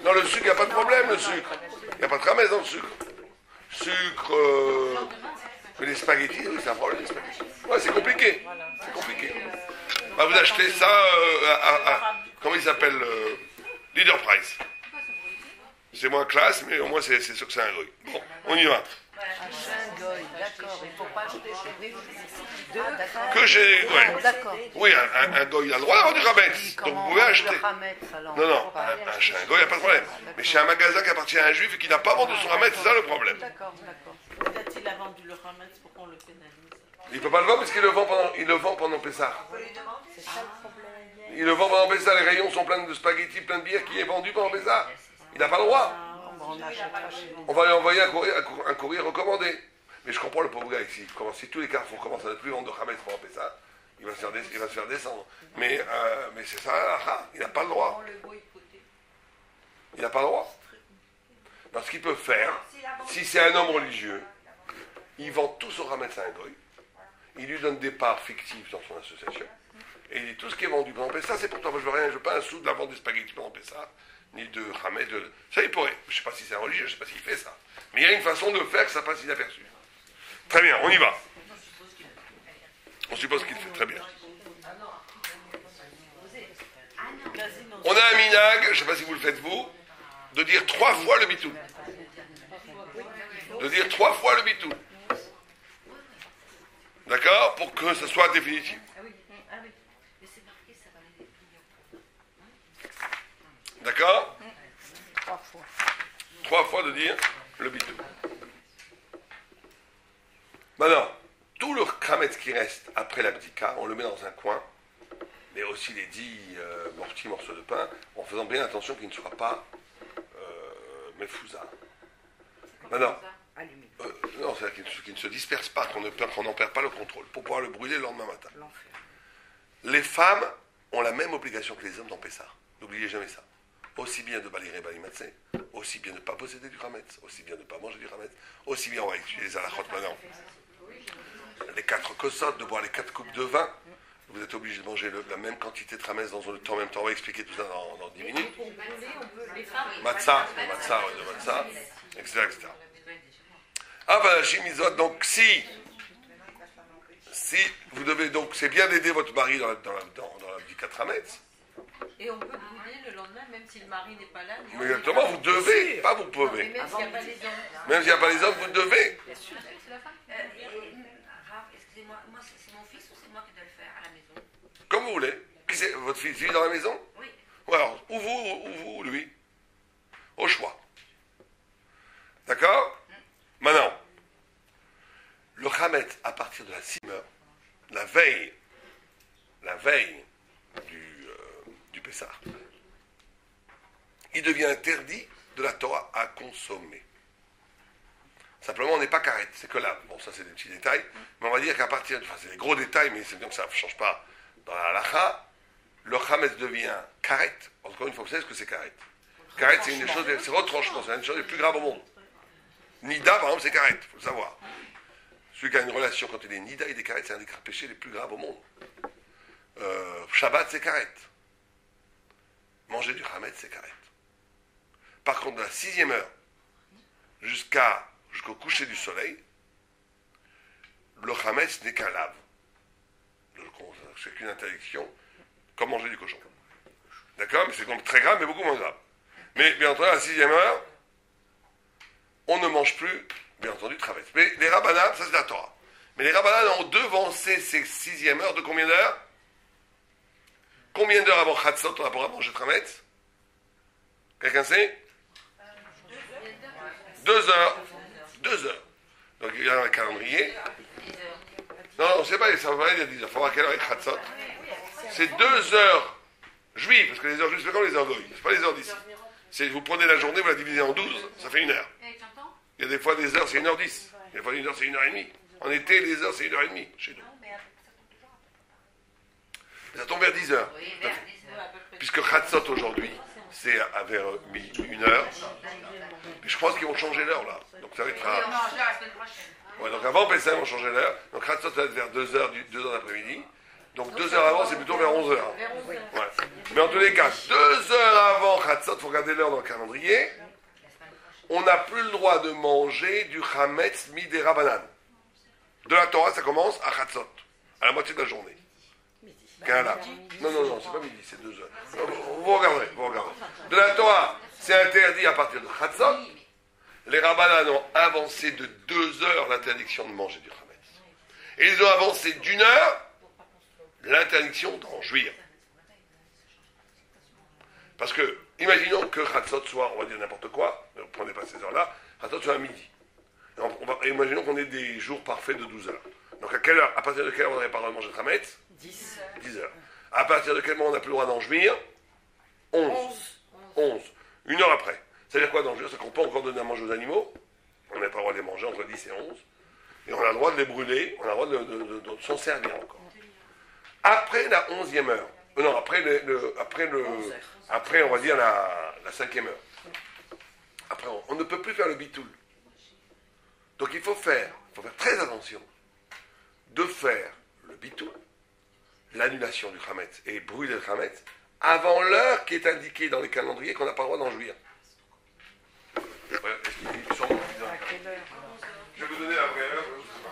Non, le sucre, il n'y a pas de problème, le sucre. Il n'y a pas de tramesse dans le sucre. Sucre... Mais les spaghettis, oui, c'est un problème, les spaghettis. Ouais, c'est compliqué. C'est compliqué. Bah, vous achetez ça comment il s'appelle Leader Price. C'est moins classe, mais au moins, c'est sûr que c'est un gruy. Bon, on y va. Un chingoy, d'accord. Il ne faut pas acheter chez des... Ah, d'accord. Que j'ai... Ouais. D'accord. Oui, un goy, il a le droit d'avoir du rametz. Donc vous pouvez acheter. Non, non, chez un goy, il n'y a pas de problème. Mais chez un magasin qui appartient à un juif et qui n'a pas vendu son rametz, c'est ça le problème. D'accord, d'accord. Peut-être qu'il a vendu le rametz pour qu'on le pénalise. Il ne peut pas le vendre parce qu'il le vend pendant Pessah. C'est ça le problème. Il le vend pendant Pessah, les rayons sont pleins de spaghettis, plein de bière qui est vendu pendant Pessah. Il n'a pas le droit. On n'achète pas chez On va lui envoyer un courrier recommandé. Mais je comprends le pauvre gars ici. Si tous les carrefours commencent à ne plus vendre de rametz pendant Pessah, il va se faire descendre. Mais c'est ça, il n'a pas le droit. Il n'a pas le droit. Donc ce qu'il peut faire, si c'est un homme religieux, il vend tout son rametz à un goy, il lui donne des parts fictives dans son association, et il dit tout ce qui est vendu pendant Pessah, c'est pour toi. Moi, je veux rien, je veux pas un sou de la vente des spaghettis pendant Pessah, ni de rametz. Ça, il pourrait. Je ne sais pas si c'est un religieux, je ne sais pas s'il fait ça. Mais il y a une façon de faire que ça passe inaperçu. Très bien, on y va. On suppose qu'il fait très bien. On a un minag, je ne sais pas si vous le faites vous, de dire 3 fois le bitou. De dire 3 fois le bitou. D'accord? Pour que ce soit définitif. D'accord? 3 fois. 3 fois de dire le bitou. Maintenant, tout le krametz qui reste après l'abdika, on le met dans un coin, mais aussi les 10 petits morceaux de pain, en faisant bien attention qu'il ne soit pas mefouza. Maintenant, non, c'est-à-dire qu'il ne se disperse pas, qu'on n'en perd pas le contrôle, pour pouvoir le brûler le lendemain matin. Les femmes ont la même obligation que les hommes dans Pessah. N'oubliez jamais ça. Aussi bien de balirer balimatzé, aussi bien de ne pas posséder du rametz, aussi bien de ne pas manger du rametz, aussi bien, on va étudier les halachot maintenant, les 4 kosot, de boire les 4 coupes de vin, vous êtes obligé de manger la même quantité de rametz dans le temps, en même temps, on va expliquer tout ça dans 10 minutes. Matzah, etc., etc. Ah ben, chimizot, donc si vous devez, donc c'est bien d'aider votre mari dans l'abdikat rametz. Et on peut brûler le lendemain, même si le mari n'est pas là. Mais exactement, vous devez, pas vous pouvez. Mais même s'il n'y a pas les hommes. Même s'il n'y a pas les hommes, vous devez. Excusez-moi, moi c'est mon fils ou c'est moi qui dois le faire à la maison? Comme vous voulez. Qui c'est? Votre fils vit dans la maison? Oui. Ou alors, ou vous, ou lui. Au choix. D'accord? Maintenant, le Hametz, à partir de la Simeur, la veille du Pessah, il devient interdit de la Torah à consommer. Simplement, on n'est pas carré, c'est que là. Bon, ça c'est des petits détails, mais on va dire qu'à partir, enfin c'est des gros détails, mais c'est bien que ça ne change pas dans la halacha, le Hametz devient karet. Encore une fois, vous savez ce que c'est karet. Karet, c'est une des choses, c'est retranchement, c'est une des choses les plus graves au monde. Nida, par exemple, c'est karet, il faut le savoir. Celui qui a une relation, quand il est nida et des karet, c'est un des péchés les plus graves au monde. Shabbat, c'est karet. Manger du Hametz, c'est karet. Par contre, de la 6e heure jusqu'au coucher du soleil, le Hametz n'est qu'un lave. C'est qu'une interdiction, comme manger du cochon. D'accord? Mais c'est donc très grave, mais beaucoup moins grave. Mais bien entendu, à la 6e heure, on ne mange plus bien entendu, Travet. Mais les Rabbanan, ça c'est la Torah. Mais les Rabbanan ont devancé ces 6e heures de combien d'heures? Combien d'heures avant Chatzot on a pour manger Travet? Quelqu'un sait? 2 heures. 2 heures. Donc il y a dans le calendrier. Non, c'est pas, ça va pas dire 10 heures. Il faut voir quelle heure est Chatzot. C'est 2 heures juives, parce que les heures juives, c'est comme les heures goy. C'est pas les heures d'ici. Vous prenez la journée, vous la divisez en 12, ça fait 1 heure. Il y a des fois des heures, c'est 1h10. Il y a des fois 1 heure, c'est 1h30. En été, les heures, c'est 1h30 chez nous. Ça tombe vers 10 heures. Puisque Chatzot aujourd'hui, c'est vers 1h. Puis je pense qu'ils vont changer l'heure là. Donc ça va être à... Ouais, donc avant Pessah, ils vont changer l'heure. Donc Chatzot, ça va être vers 2h, 2h d'après-midi. Donc 2 heures avant, c'est plutôt vers 11h. Ouais. Mais en tous les cas, 2 heures avant Chatzot, il faut regarder l'heure dans le calendrier, on n'a plus le droit de manger du Chametz Midei Rabbanan. De la Torah, ça commence à Chatzot, à la moitié de la journée. Non, c'est pas midi, c'est 2 heures. Vous regarderez. De la Torah, c'est interdit à partir de Chatzot. Les Rabbanan ont avancé de 2 heures l'interdiction de manger du Chametz. Et ils ont avancé d'1 heure l'interdiction d'en jouir. Parce que, imaginons que Chatzot soit, on va dire n'importe quoi, ne prenez pas ces heures-là, Chatzot soit à midi. Imaginons qu'on ait des jours parfaits de 12 heures. Donc à partir de quelle heure on n'aurait pas le droit de manger de Chametz? 10 heures. À partir de quel moment on n'a plus le droit d'en jouir? 11. 1 heure après. C'est-à-dire quoi d'en jouir? C'est qu'on peut encore donner à manger aux animaux. On n'a pas le droit de les manger entre 10 et 11. Et on a le droit de les brûler, on a le droit de s'en servir encore. Après la 11e heure, après on va dire la 5e heure. Après, on ne peut plus faire le bitoul. Donc il faut faire très attention de faire le bitoul, l'annulation du Chametz et brûler le Chametz avant l'heure qui est indiquée dans les calendriers qu'on n'a pas le droit d'en jouir. Je vais vous donner la vraie heure.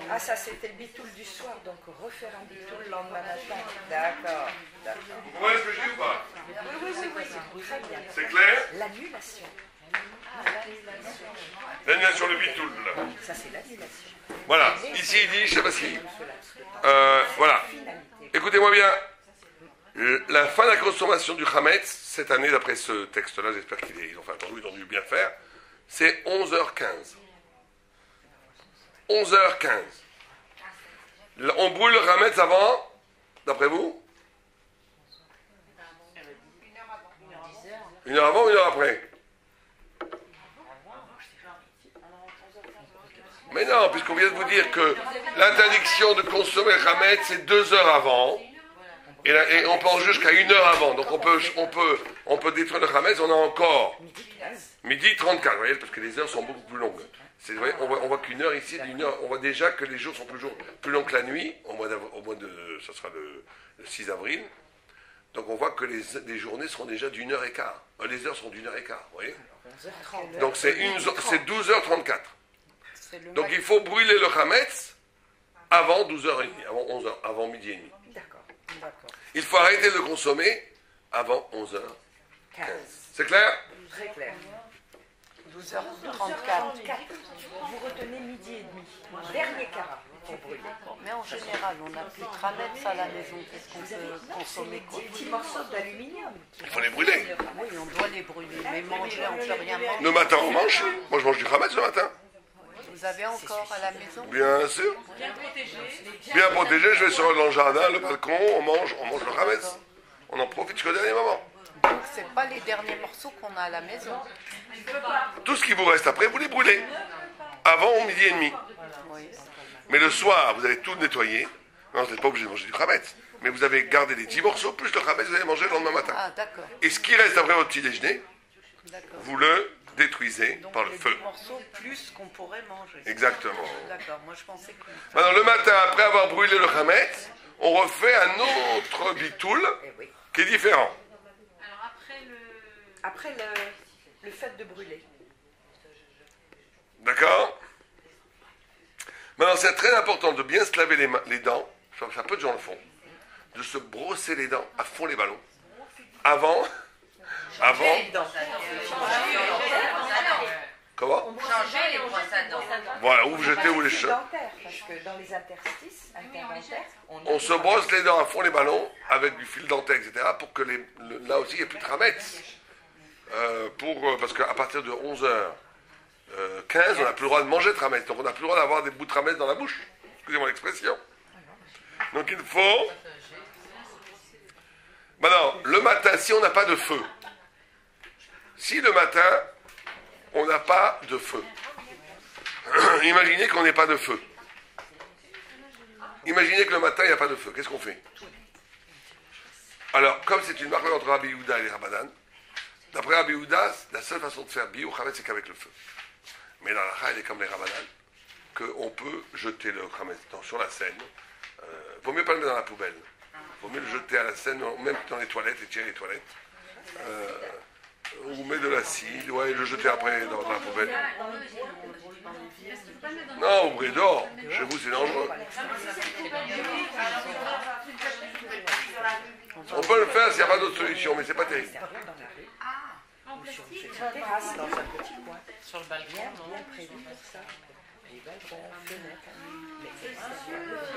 Ah, ça c'était le bitoul du soir, donc refaire un bitoul le lendemain matin. D'accord. Vous comprenez ce que je dis ou pas? Oui, très bien. C'est clair? L'annulation. L'annulation, le bitoul. Ça c'est l'annulation. Voilà, ici il dit, je sais pas si... voilà. Écoutez-moi bien. La fin de la consommation du Chametz, cette année, d'après ce texte-là, j'espère qu'ils ont dû bien faire, c'est 11h15. 11h15. On brûle le Chametz avant, d'après vous? 1 heure avant ou 1 heure après? Mais non, puisqu'on vient de vous dire que l'interdiction de consommer le Chametz, c'est 2 heures avant. Et on peut en jusqu'à 1 heure avant. Donc on peut détruire le Chametz, on a encore midi 34, vous voyez, parce que les heures sont beaucoup plus longues. Vous voyez, on voit qu'une heure ici, on voit déjà que les jours sont plus longs que la nuit, ça sera le 6 avril. Donc on voit que les journées seront déjà d'1 heure et quart. Les heures sont d'1 heure et quart, vous voyez. Donc c'est 12h34. Donc il faut brûler le Chametz avant 12h30, avant 11h, avant midi et demi. D'accord. Il faut arrêter de le consommer avant 11h15. C'est clair? Très clair. 12h34. Vous retenez midi et demi. Dernier quart pour brûler. Mais en général, on n'a plus de Chametz à la maison. Qu'est-ce qu'on peut consommer quoi? Des petits morceaux d'aluminium. Il faut les brûler. Oui, on doit les brûler. Mais manger, on ne peut rien manger. Le matin, on mange. Moi, je mange du Chametz le matin. Vous avez encore à la maison? Bien sûr. Bien protégé, je vais sur le jardin, le balcon, on mange le Chametz. On en profite jusqu'au dernier moment. Donc, ce n'est pas les derniers morceaux qu'on a à la maison. Tout ce qui vous reste après, vous les brûlez. Avant midi et demi. Oui. Mais le soir, vous allez tout nettoyer. Non, vous n'êtes pas obligé de manger du Chametz. Mais vous avez gardé les 10 morceaux, plus le Chametz, vous allez manger le lendemain matin. Ah, d'accord. Et ce qui reste après votre petit déjeuner, D'accord. vous le détruisez Donc par le les feu. 10 morceaux plus qu'on pourrait manger. Exactement. D'accord, moi je pensais que... Maintenant, le matin, après avoir brûlé le Chametz, on refait un autre bitoul qui est différent. Alors Après le fait de brûler. D'accord? Maintenant, c'est très important de bien se laver les dents, ça peu de gens le font, de se brosser les dents à fond les ballons, avant, On brosse Changer les les dents et on brosses jette à les dents. brosses à dents. Voilà, ou vous jetez ou les fil cheveux. dentaire, parce que dans les interstices interdentaires, On se brosse les dents à fond les ballons avec du fil dentaire, etc. pour que là aussi il n'y ait plus de ramettes. Parce qu'à partir de 11h15, on n'a plus le droit de manger de ramettes. Donc on n'a plus le droit d'avoir des bouts de ramettes dans la bouche. Excusez-moi l'expression. Donc il faut... Maintenant, le matin, si on n'a pas de feu, si le matin, on n'a pas de feu, imaginez qu'on n'ait pas de feu. Imaginez que le matin, il n'y a pas de feu. Qu'est-ce qu'on fait? Alors, comme c'est une marque entre Rabbi Yehuda et les Rabbanan, d'après Rabbi Yehuda, la seule façon de faire bio Khametz, c'est qu'avec le feu. Mais dans la Kha, elle est comme les Rabbanan, qu'on peut jeter le Khametz sur la Seine. Vaut mieux pas le mettre dans la poubelle. Vaut mieux le jeter à la Seine, même dans les toilettes, et tirer les toilettes. Ou mettre de l'acide, ouais, et le jeter après dans la poubelle. Non, au Brédor, chez vous c'est dangereux. On peut le faire s'il n'y a pas d'autre solution, mais c'est pas terrible. sur une terrasse, dans un petit coin, Sur le balcon, bien non? prévu pour ça. Les balcons, fenêtres, mais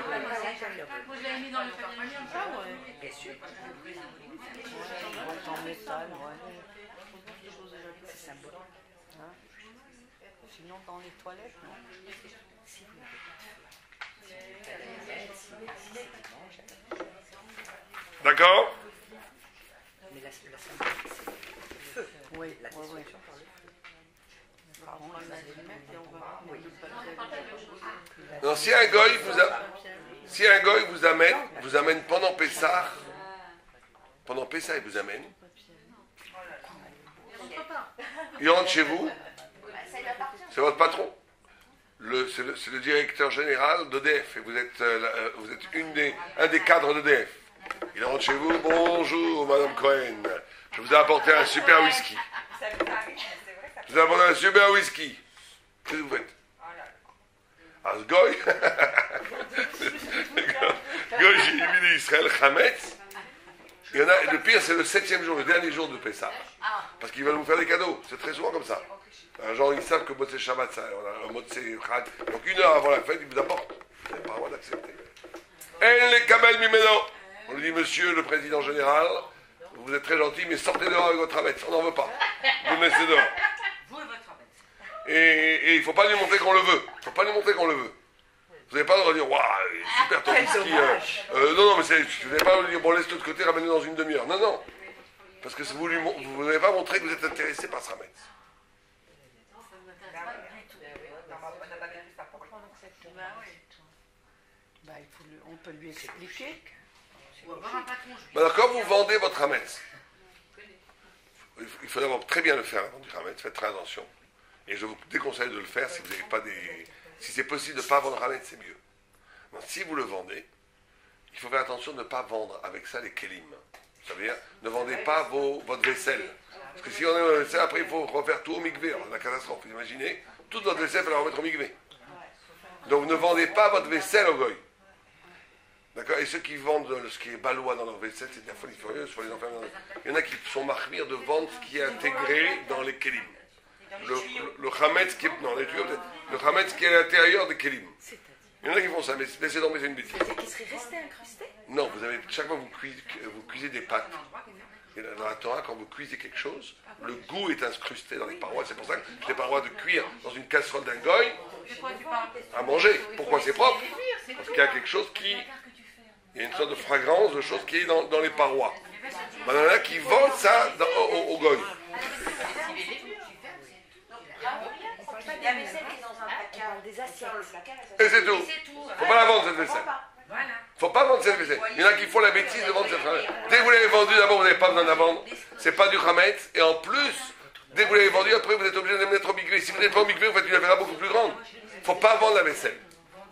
pas à l'intérieur. Moi, je l'avais mis dans le panier. Bien sûr. En métal, ouais. C'est symbolique. Hein? Sinon, dans les toilettes, non. Si vous n'avez D'accord? mais la symbolique, c'est le feu. Oui, la destruction par le feu. Non, si un goy vous amène pendant Pessah, il vous amène. Il rentre chez vous, c'est votre patron. C'est le directeur général d'EDF et vous êtes un des cadres d'EDF. Il rentre chez vous, bonjour Madame Cohen, je vous ai apporté un super whisky. Je vous ai apporté un super whisky. Qu'est-ce que vous faites? Ah, ce goy, goy, j'ai mis Israël Chametz. Il y en a, le pire, c'est le 7e jour, le dernier jour de Pessah. Parce qu'ils veulent vous faire des cadeaux. C'est très souvent comme ça. Genre, ils savent que Motzei Shabbat, ça, on a un Motzei Chag. Donc, 1 heure avant la fête, ils vous apportent. Vous n'avez pas le droit d'accepter. Et les Kabel Mimeno. On lui dit, monsieur le président général, vous êtes très gentil, mais sortez dehors avec votre Hametz. On n'en veut pas. Vous le laissez dehors. Vous et votre abbesse. Et il ne faut pas lui montrer qu'on le veut. Il ne faut pas lui montrer qu'on le veut. Vous n'avez pas le droit de dire, waouh, super ton whisky. Non, mais vous n'avez pas le droit de dire, bon, laisse-le de côté, ramène-le dans une demi-heure. Non, non. Parce que vous n'avez pas montré que vous êtes intéressé par ce Hametz. On peut lui expliquer. Ou avoir un patron. Alors, quand vous vendez votre Hametz, il faut d'abord très bien le faire avant du Hametz, faites très attention. Et je vous déconseille de le faire si vous n'avez pas des... Si c'est possible de ne pas vendre Hametz, c'est mieux. Donc, si vous le vendez, il faut faire attention de ne pas vendre avec ça les kelim. Ça veut dire, ne vendez pas votre vaisselle. Parce que si on a une vaisselle, après il faut refaire tout au mikvé. Alors, la catastrophe, vous imaginez, toute votre vaisselle, il faut la remettre au mikvé. Donc ne vendez pas votre vaisselle au goy. D'accord? Et ceux qui vendent ce qui est balois dans leur vaisselle, c'est de la folie furieuse, il faut les enfermer dans... Il y en a qui sont marmires de vendre ce qui est intégré dans les kelim. Le chametz qui est... Non, les tuyaux peut-être. Le chametz qui est à l'intérieur des kelim. Il y en a qui font ça, mais laissez tomber, c'est une bêtise. C'est qui serait resté incrusté? Non, chaque fois que vous cuisez des pâtes, et dans la Torah, quand vous cuisez quelque chose, le goût est incrusté dans les parois. C'est pour ça que je n'ai pas le droit de cuire dans une casserole d'un goy à manger. Pourquoi c'est propre? Parce qu'il y a quelque chose qui... Il y a une sorte de fragrance de chose qui est dans les parois. Il y en a qui vendent ça au goy. La vaisselle est dans un placard. Des assiettes. Et c'est tout. C'est tout. Faut pas la vendre cette vaisselle. Voilà. Faut pas vendre cette vaisselle. Il y en a qui font la bêtise de vendre cette vaisselle. Dès que vous l'avez vendue, d'abord vous n'avez pas besoin de la vendre. C'est pas du chametz. Et en plus, dès que vous l'avez vendue, après vous êtes obligé de la mettre au mikvé. Si vous n'êtes pas au mikvé, vous faites une affaire beaucoup plus grande. Faut pas vendre la vaisselle.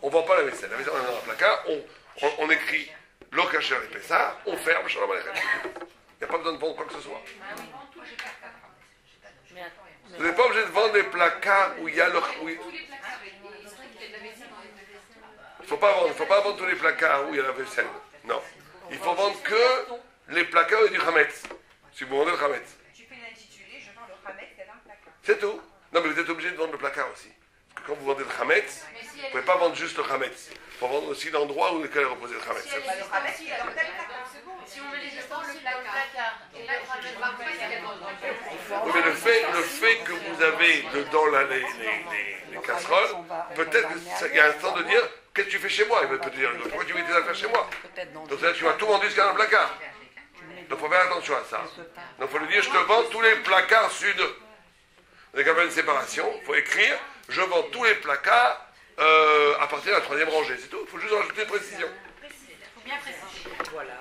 On vend pas la vaisselle. La vaisselle on est dans un placard. On écrit l'eau cachée les Pessah, on ferme, shalom aleichem. Il n'y a pas besoin de vendre quoi que ce soit. Vous n'êtes pas obligé de vendre des placards où il y a le... Il ne faut pas vendre tous les placards où il y a la vaisselle. Non. Il faut vendre que les placards où il y a du chametz. Si vous vendez le chametz. Tu fais l'intitulé, je vends le chametz, c'est dans le placard. C'est tout. Non, mais vous êtes obligé de vendre le placard aussi. Parce que quand vous vendez le Hametz, vous ne pouvez pas vendre juste le Hametz. Il faut vendre aussi l'endroit où lequel est reposé le Hametz. Si on met les ustensiles dans le placard et là, Oui, mais le fait que vous avez dedans les casseroles, peut-être qu'il y a un temps de dire qu'est-ce que tu fais chez moi. Il va peut te dire pourquoi tu mets tes affaires chez moi. Donc là, tu vas tout vendre jusqu'à dans le placard. Donc il faut faire attention à ça. Donc il faut lui dire je te vends tous les placards sud. Vous avez qu'à faire une séparation. Il faut écrire je vends tous les placards à partir de la troisième rangée. C'est tout. Il faut juste rajouter une précision. bien précis. Voilà.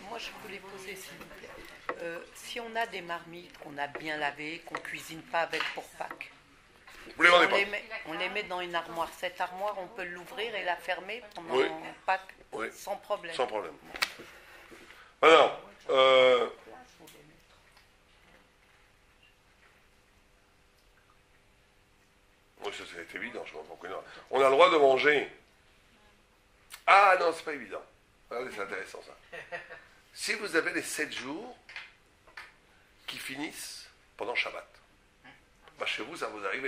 Moi, je voulais poser, s'il vous plaît. Si on a des marmites qu'on a bien lavées, qu'on cuisine pas avec pour Pâques, Vous les vendez pas. on les met dans une armoire. Cette armoire, on peut l'ouvrir et la fermer pendant Oui. Pâques Oui. sans problème. Sans problème. Alors, oui, ça c'est évident, je comprends que non. On a le droit de manger. Ah non, c'est pas évident. Regardez, c'est intéressant ça. Si vous avez les 7 jours qui finissent pendant Shabbat, bah, chez vous, ça vous arrive.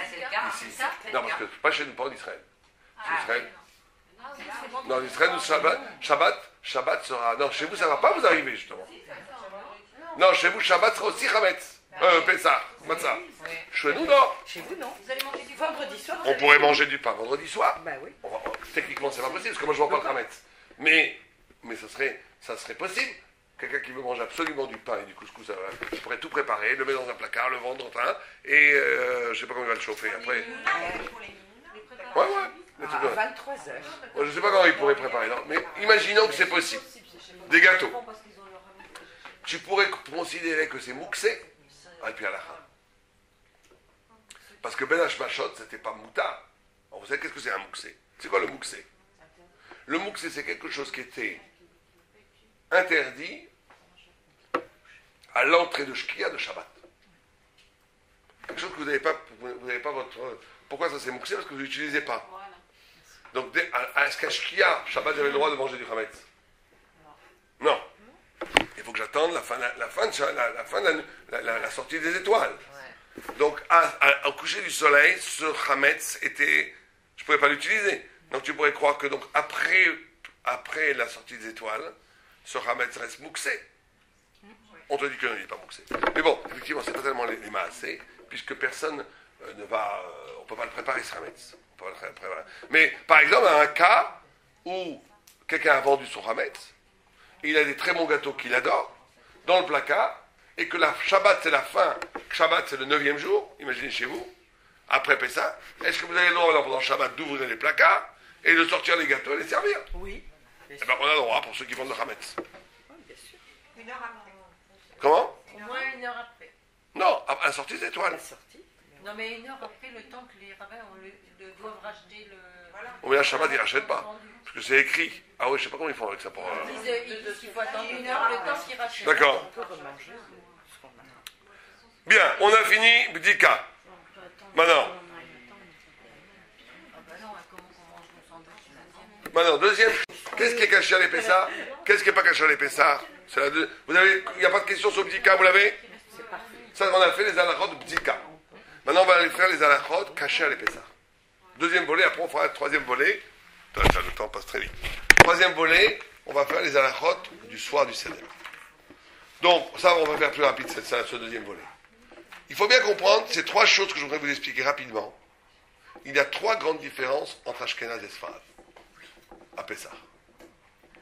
C'est le cas, Ici. c'est ça? Non, parce que pas chez nous, pas en Israël. Ah, Israël. c'est bon. Non, en Israël, nous, Shabbat sera. Non, chez vous, ça ne va pas vous arriver, justement. Non, chez vous, Shabbat sera aussi Hametz. Pessah, Matzah. Chez nous, non. Chez vous, non. Vous allez manger du Vendredi soir. On pourrait manger du pain vendredi soir. Bah oui. Techniquement, c'est pas possible, parce que moi, je ne vois pas le Hametz. Mais ça serait possible. Quelqu'un qui veut manger absolument du pain et du couscous, il pourrait tout préparer, le mettre dans un placard, le vendre, et je ne sais pas comment il va le chauffer après. Ouais. Mais tout À comme- 23h. Je ne sais pas comment il pourrait préparer, non. Mais imaginons que c'est possible. Des gâteaux. Tu pourrais considérer que c'est mouxé. Et puis à la fin. Parce que Ben Hashmashot, c'était pas moutard. Alors, vous savez qu'est-ce que c'est un mouxé? C'est quoi le mouxé? Le mouxé, c'est quelque chose qui était interdit à l'entrée de Shkia de Shabbat. Quelque chose que vous n'avez pas votre... Pourquoi ça c'est mouxé? Parce que vous ne l'utilisez pas. Donc, est-ce qu'à Shkia, Shabbat, j'avais le droit de manger du Hametz? Non. Il faut que j'attende la fin de la sortie des étoiles. Donc, au coucher du soleil, ce Hametz était... Je ne pouvais pas l'utiliser. Donc, tu pourrais croire que donc après la sortie des étoiles, ce Hametz reste mouxé. On te dit que non, il n'est pas mouxé. Mais bon, effectivement, c'est pas tellement les maasés, puisque personne ne va... on ne peut pas le préparer, ce Hametz. On peut pas le préparer. Mais, par exemple, un cas où quelqu'un a vendu son Hametz, il a des très bons gâteaux qu'il adore, dans le placard, et que la Shabbat c'est la fin, Shabbat c'est le 9e jour, imaginez chez vous, après Pessah, est-ce que vous avez le droit pendant Shabbat d'ouvrir les placards et de sortir les gâteaux et les servir? Oui. Eh bien on a le droit pour ceux qui vendent le Hametz. Oui, bien sûr. Une heure avant. Comment? Au moins 1 heure après. Non, à la sortie des étoiles. La sortie. Non, mais 1 heure après, le temps que les rabbins doivent racheter le. Ou bien Shabbat ils ne rachètent pas, parce que c'est écrit. Ah oui, je ne sais pas comment ils font avec ça pour... Ils disent qu'il faut attendre 1 heure le temps qu'ils rachètent. D'accord. On peut remanger ce qu'on a. Bien, on a fini Bdika. Maintenant, Ah bah non, comment on mange le sandwich? maintenant, deuxième, qu'est-ce qui est caché à l'épessa? Qu'est-ce qui n'est pas caché à l'épessa? Vous avez, il n'y a pas de question sur Bdika, vous l'avez? Ça, on a fait les halachot Bdika. Maintenant, on va aller faire les halachot cachés à l'épessa. Deuxième volet, après on fera le troisième volet. Le temps passe très vite. Troisième volet, on va faire les halachot du soir du Seder. Donc, ça, on va faire plus rapide, ce deuxième volet. Il faut bien comprendre ces trois choses que je voudrais vous expliquer rapidement. Il y a trois grandes différences entre Ashkenaz et Sfarad à Pessah.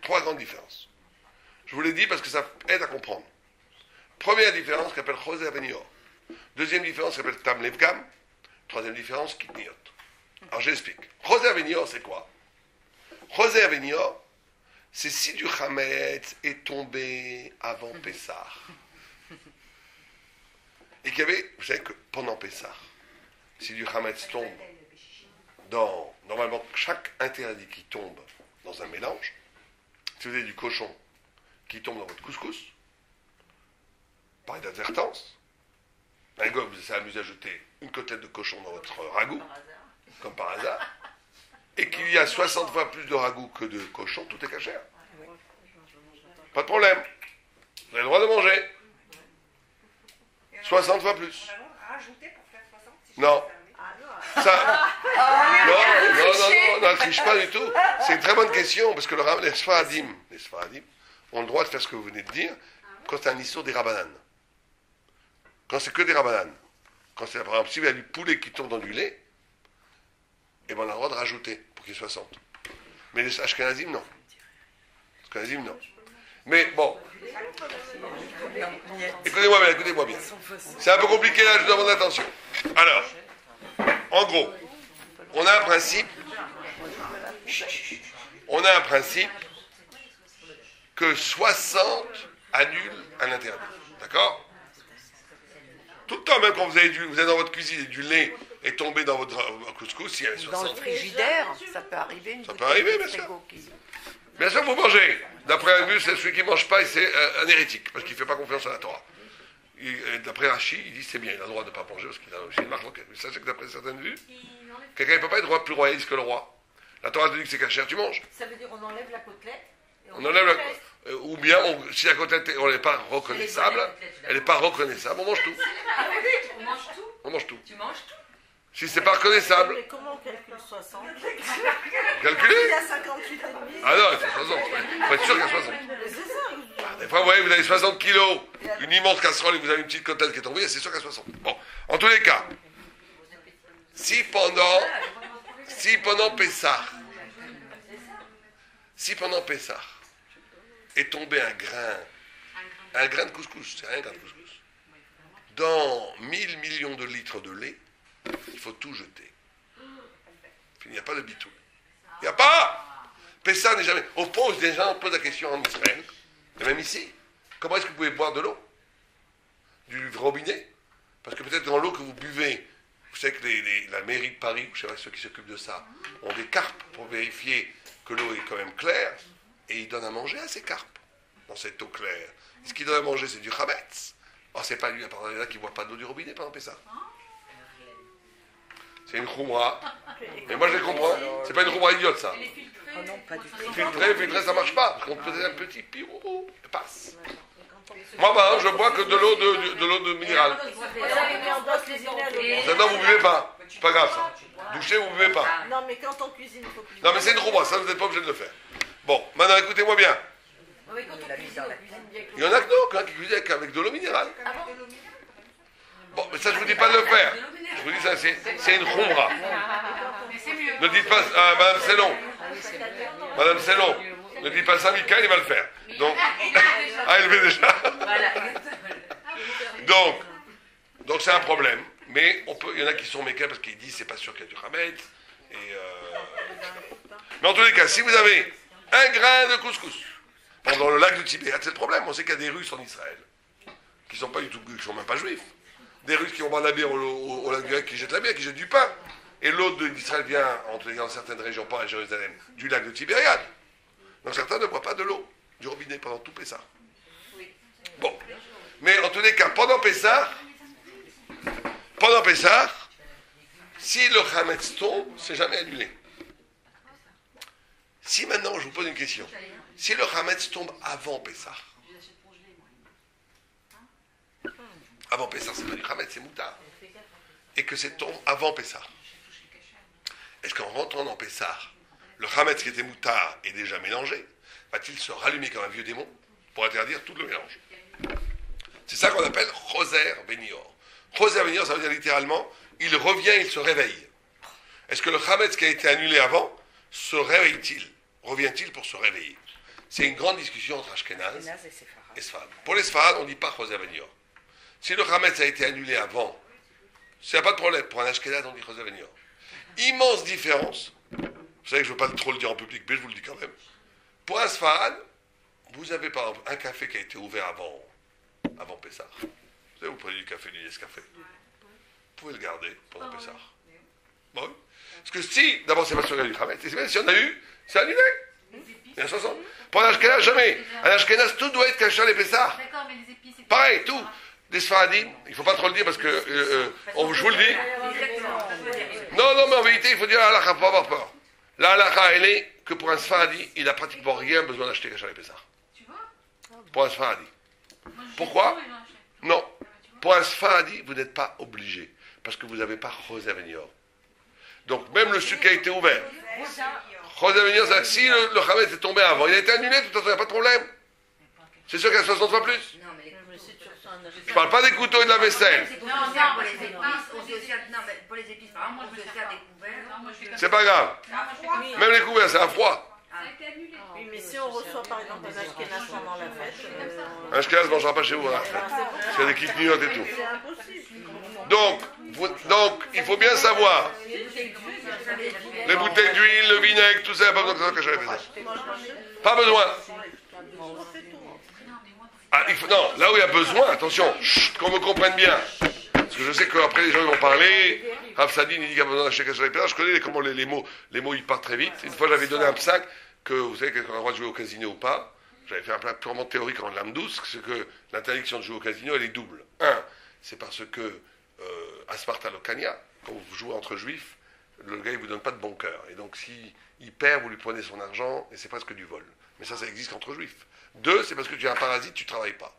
Trois grandes différences. Je vous l'ai dit parce que ça aide à comprendre. Première différence qui s'appelle Chosé Avenior. Deuxième différence qui s'appelle Tam Levgam. Troisième différence, Kitniot. Alors j'explique. Chosé Avenior, c'est quoi? Chosé Avenior, c'est si du Hametz est tombé avant Pessah. Et qu'il y avait, vous savez que pendant Pessah, si du Hametz tombe dans, normalement, chaque interdit qui tombe dans un mélange, si vous avez du cochon qui tombe dans votre couscous, par inadvertance, un gars vous s'est amusé à ajouter une côtelette de cochon dans votre ragoût, comme par hasard, et qu'il y a 60 fois plus de ragoût que de cochon, tout est cachère. Pas de problème. Vous avez le droit de manger. 60 fois plus. Rajouter pour faire Non. Ça... Non, elle ne triche pas du tout. C'est une très bonne question, parce que les Sfaradim ont le droit de faire ce que vous venez de dire quand c'est un issour des Rabbanan. Quand c'est que des Rabbanan. Quand c'est, par exemple, s'il y a du poulet qui tombe dans du lait, et ben on a le droit de rajouter pour qu'il soit 60. Mais les Ashkenazim, non. Ashkenazim, non. Mais bon. Écoutez-moi bien. C'est un peu compliqué là, je demande attention. Alors, en gros, on a un principe que 60 annule un interdit. D'accord? Tout le temps, même quand vous êtes dans votre cuisine et du lait est tombé dans votre couscous, il y avait 60. Dans le frigidaire, ça peut arriver. Ça peut arriver, bien sûr. Bien sûr, vous mangez. D'après la vue, c'est celui qui ne mange pas, c'est un hérétique, parce qu'il ne fait pas confiance à la Torah. D'après Rashi, il dit c'est bien, il a le droit de ne pas manger, parce qu'il a aussi une marque. Vous savez que d'après certaines vues, quelqu'un ne peut pas être plus royaliste que le roi. La Torah te dit que c'est cachère, tu manges. Ça veut dire on enlève la côtelette et on enlève la côtelette. Ou bien, si la côtelette n'est pas reconnaissable, elle n'est pas reconnaissable, on mange tout. Ah oui, on mange tout. On mange tout. Tu manges tout. Si c'est pas reconnaissable. Mais comment on calcule 60? Calculez. Il y a 58 et demi. Ah non, il faut 60. Il faut être sûr qu'il y a 60. C'est ça. Des fois, vous voyez, vous avez 60 kilos, une immense casserole et vous avez une petite côtelette qui est tombée, c'est sûr qu'il y a 60. Bon, en tous les cas, si pendant Pessah est tombé un grain de couscous, c'est rien un grain de couscous, dans 1000 millions de litres de lait, il faut tout jeter. Il n'y a pas de bitoul. Il n'y a pas. Pessah n'est jamais. On pose la question en Israël, et même ici. Comment est-ce que vous pouvez boire de l'eau? Du robinet? Parce que peut-être dans l'eau que vous buvez, vous savez que la mairie de Paris, ou je sais pas ceux qui s'occupent de ça, ont des carpes pour vérifier que l'eau est quand même claire, et ils donnent à manger à ces carpes, dans cette eau claire. Et ce qu'ils donnent à manger, c'est du chametz. Or, c'est pas lui, à part là, qui ne boit pas de l'eau du robinet pendant Pessah. C'est une khoumra. Mais moi, je les comprends. C'est pas une khoumra idiote, ça. Oh non, pas du tout. Filtré, ça marche pas. Parce qu'on faisait un petit pirou, et passe. Moi, bah, je bois que de l'eau de minérale. Maintenant, vous buvez pas. C'est pas grave, ça. Doucher, vous buvez pas. Non, mais quand on cuisine, il faut cuisiner. Non, mais c'est une khoumra. Ça, vous n'êtes pas obligé de le faire. Bon, maintenant, écoutez-moi bien. Il y en a que non, qui cuisinent avec de l'eau minérale. Bon, mais ça, je vous dis pas de le faire. Je vous dis ça, c'est une khoumra. Ne dites pas, Madame Sellon, ne dites pas Saint-Michael, il va le faire. Donc, elle le fait déjà. Donc c'est un problème. Mais il y en a qui sont mécaniques parce qu'ils disent c'est pas sûr qu'il y a du Hametz. Mais en tous les cas, si vous avez un grain de couscous, dans le lac de Tibériade, c'est le problème. On sait qu'il y a des Russes en Israël qui sont pas du tout, qui sont même pas juifs. Des Russes qui vont boire la bière au lac grec, qui jettent la bière, qui jettent du pain. Et l'eau d'Israël vient, dans certaines régions, pas à Jérusalem, du lac de Tibériade. Donc certains ne boivent pas de l'eau du robinet pendant tout Pessah. Bon. Mais en tous les cas, pendant Pessah, si le Hametz tombe, c'est jamais annulé. Si maintenant, je vous pose une question, si le Hametz tombe avant Pessah, c'est pas du Hametz, c'est Moutar, et que c'est tombe avant Pessah, est-ce qu'en rentrant dans Pessah, le Hametz qui était Moutar est déjà mélangé, va-t-il se rallumer comme un vieux démon pour interdire tout le mélange? C'est ça qu'on appelle Choser Benior. Choser Benior, ça veut dire littéralement, il revient, il se réveille. Est-ce que le Hametz qui a été annulé avant se réveille-t-il? Revient-il pour se réveiller? C'est une grande discussion entre Ashkenaz et Sfarad. Pour les Sfarad, on ne dit pas Choser Benior. Si le Hametz a été annulé avant, il n'y a pas de problème. Pour un Ashkenaz, on dit Choser Benior. Immense différence. Vous savez que je ne veux pas trop le dire en public, mais je vous le dis quand même. Pour un Sfarad, vous avez par exemple un café qui a été ouvert avant Pessah. Vous savez, vous prenez du café, du Nescafé. Vous pouvez le garder pendant Pessah. Bon, oui. Parce que si, d'abord, c'est pas sûr qu'il y a du Hametz. Et si on a eu, c'est annulé. Il y a 60. Pour un Ashkenaz, jamais. Un Ashkenaz, tout doit être caché les Pessah. D'accord, mais les épices. Pareil, tout. Les Sfaradim, il ne faut pas trop le dire parce que, je vous le dis. Non, mais en vérité, il faut dire la halakha, il ne faut pas avoir peur. La halakha, elle est que pour un Sfaradi, il n'a pratiquement rien besoin d'acheter caché les Pessah. Tu vois? Pour un Sfaradi. Pourquoi? Non. Pour un Sfaradi, vous n'êtes pas obligé. Parce que vous n'avez pas Rosé Avenior. Donc même le sucre a été ouvert. Rosé Avenior, c'est-à-dire que si le Hametz est tombé avant, il a été annulé, de toute façon, il n'y a pas de problème. C'est sûr qu'il y a 60 fois plus. Non, mais Mais si tu reçois un Je parle pas des couteaux et de la vaisselle. pour les épices, on se sert, non, mais pour les épices, par exemple, on se sert des couverts. C'est pas grave. Même les couverts, c'est à froid. Oui, mais si on reçoit par exemple un ashkénaze pendant la fête, Un Ashkenaz ne mangera pas chez vous. Hein. Parce qu'il y a des clignotines et tout. c'est impossible. Donc, il faut bien savoir. Les bouteilles d'huile, le vinaigre, tout ça, il n'y a pas besoin que j'avais fait ça. Pas besoin. Ah, non, là où il y a besoin, attention, chut, qu'on me comprenne bien. Parce que je sais qu'après les gens vont parler. Rav Sadin, il dit qu'il y a besoin d'acheter quelque chose. Je connais comment les mots ils partent très vite. Une fois, j'avais donné un psaque que vous savez qu'on a le droit de jouer au casino ou pas. J'avais fait un plan purement théorique en lame douce, c'est que l'interdiction de jouer au casino, elle est double. Un, c'est parce que à Sparta Locania, quand vous jouez entre juifs, le gars il vous donne pas de bon cœur. Et donc s'il perd, vous lui prenez son argent et c'est presque du vol. Mais ça existe qu'entre juifs. Deux, c'est parce que tu es un parasite, tu travailles pas.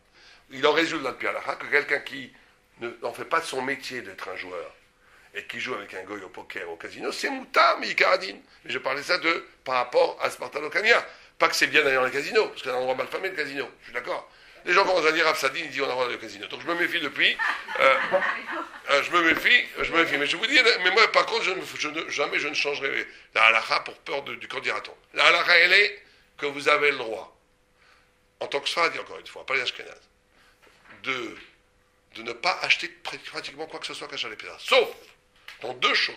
Il en résulte dans le Pialaha que quelqu'un qui n'en fait pas de son métier d'être un joueur et qui joue avec un goy au poker au casino, c'est moutar, mais Icaradine. Mais je parlais ça par rapport à Sparta Locania. Pas que c'est bien d'aller dans les casinos, parce que c'est un endroit mal famé le casino, je suis d'accord. Les gens commencent à dire Rav Sadin, il dit on a le droit d'aller au casino. Donc je me méfie depuis. Je me méfie. Mais je vous dis, mais moi par contre, jamais je ne changerai la halakha pour peur du candidaton. La halakha, elle est que vous avez le droit, en tant que Sfaradi, encore une fois, pas les Ashkenaz, de ne pas acheter pratiquement quoi que ce soit qu'à les Pessah. Sauf dans deux choses.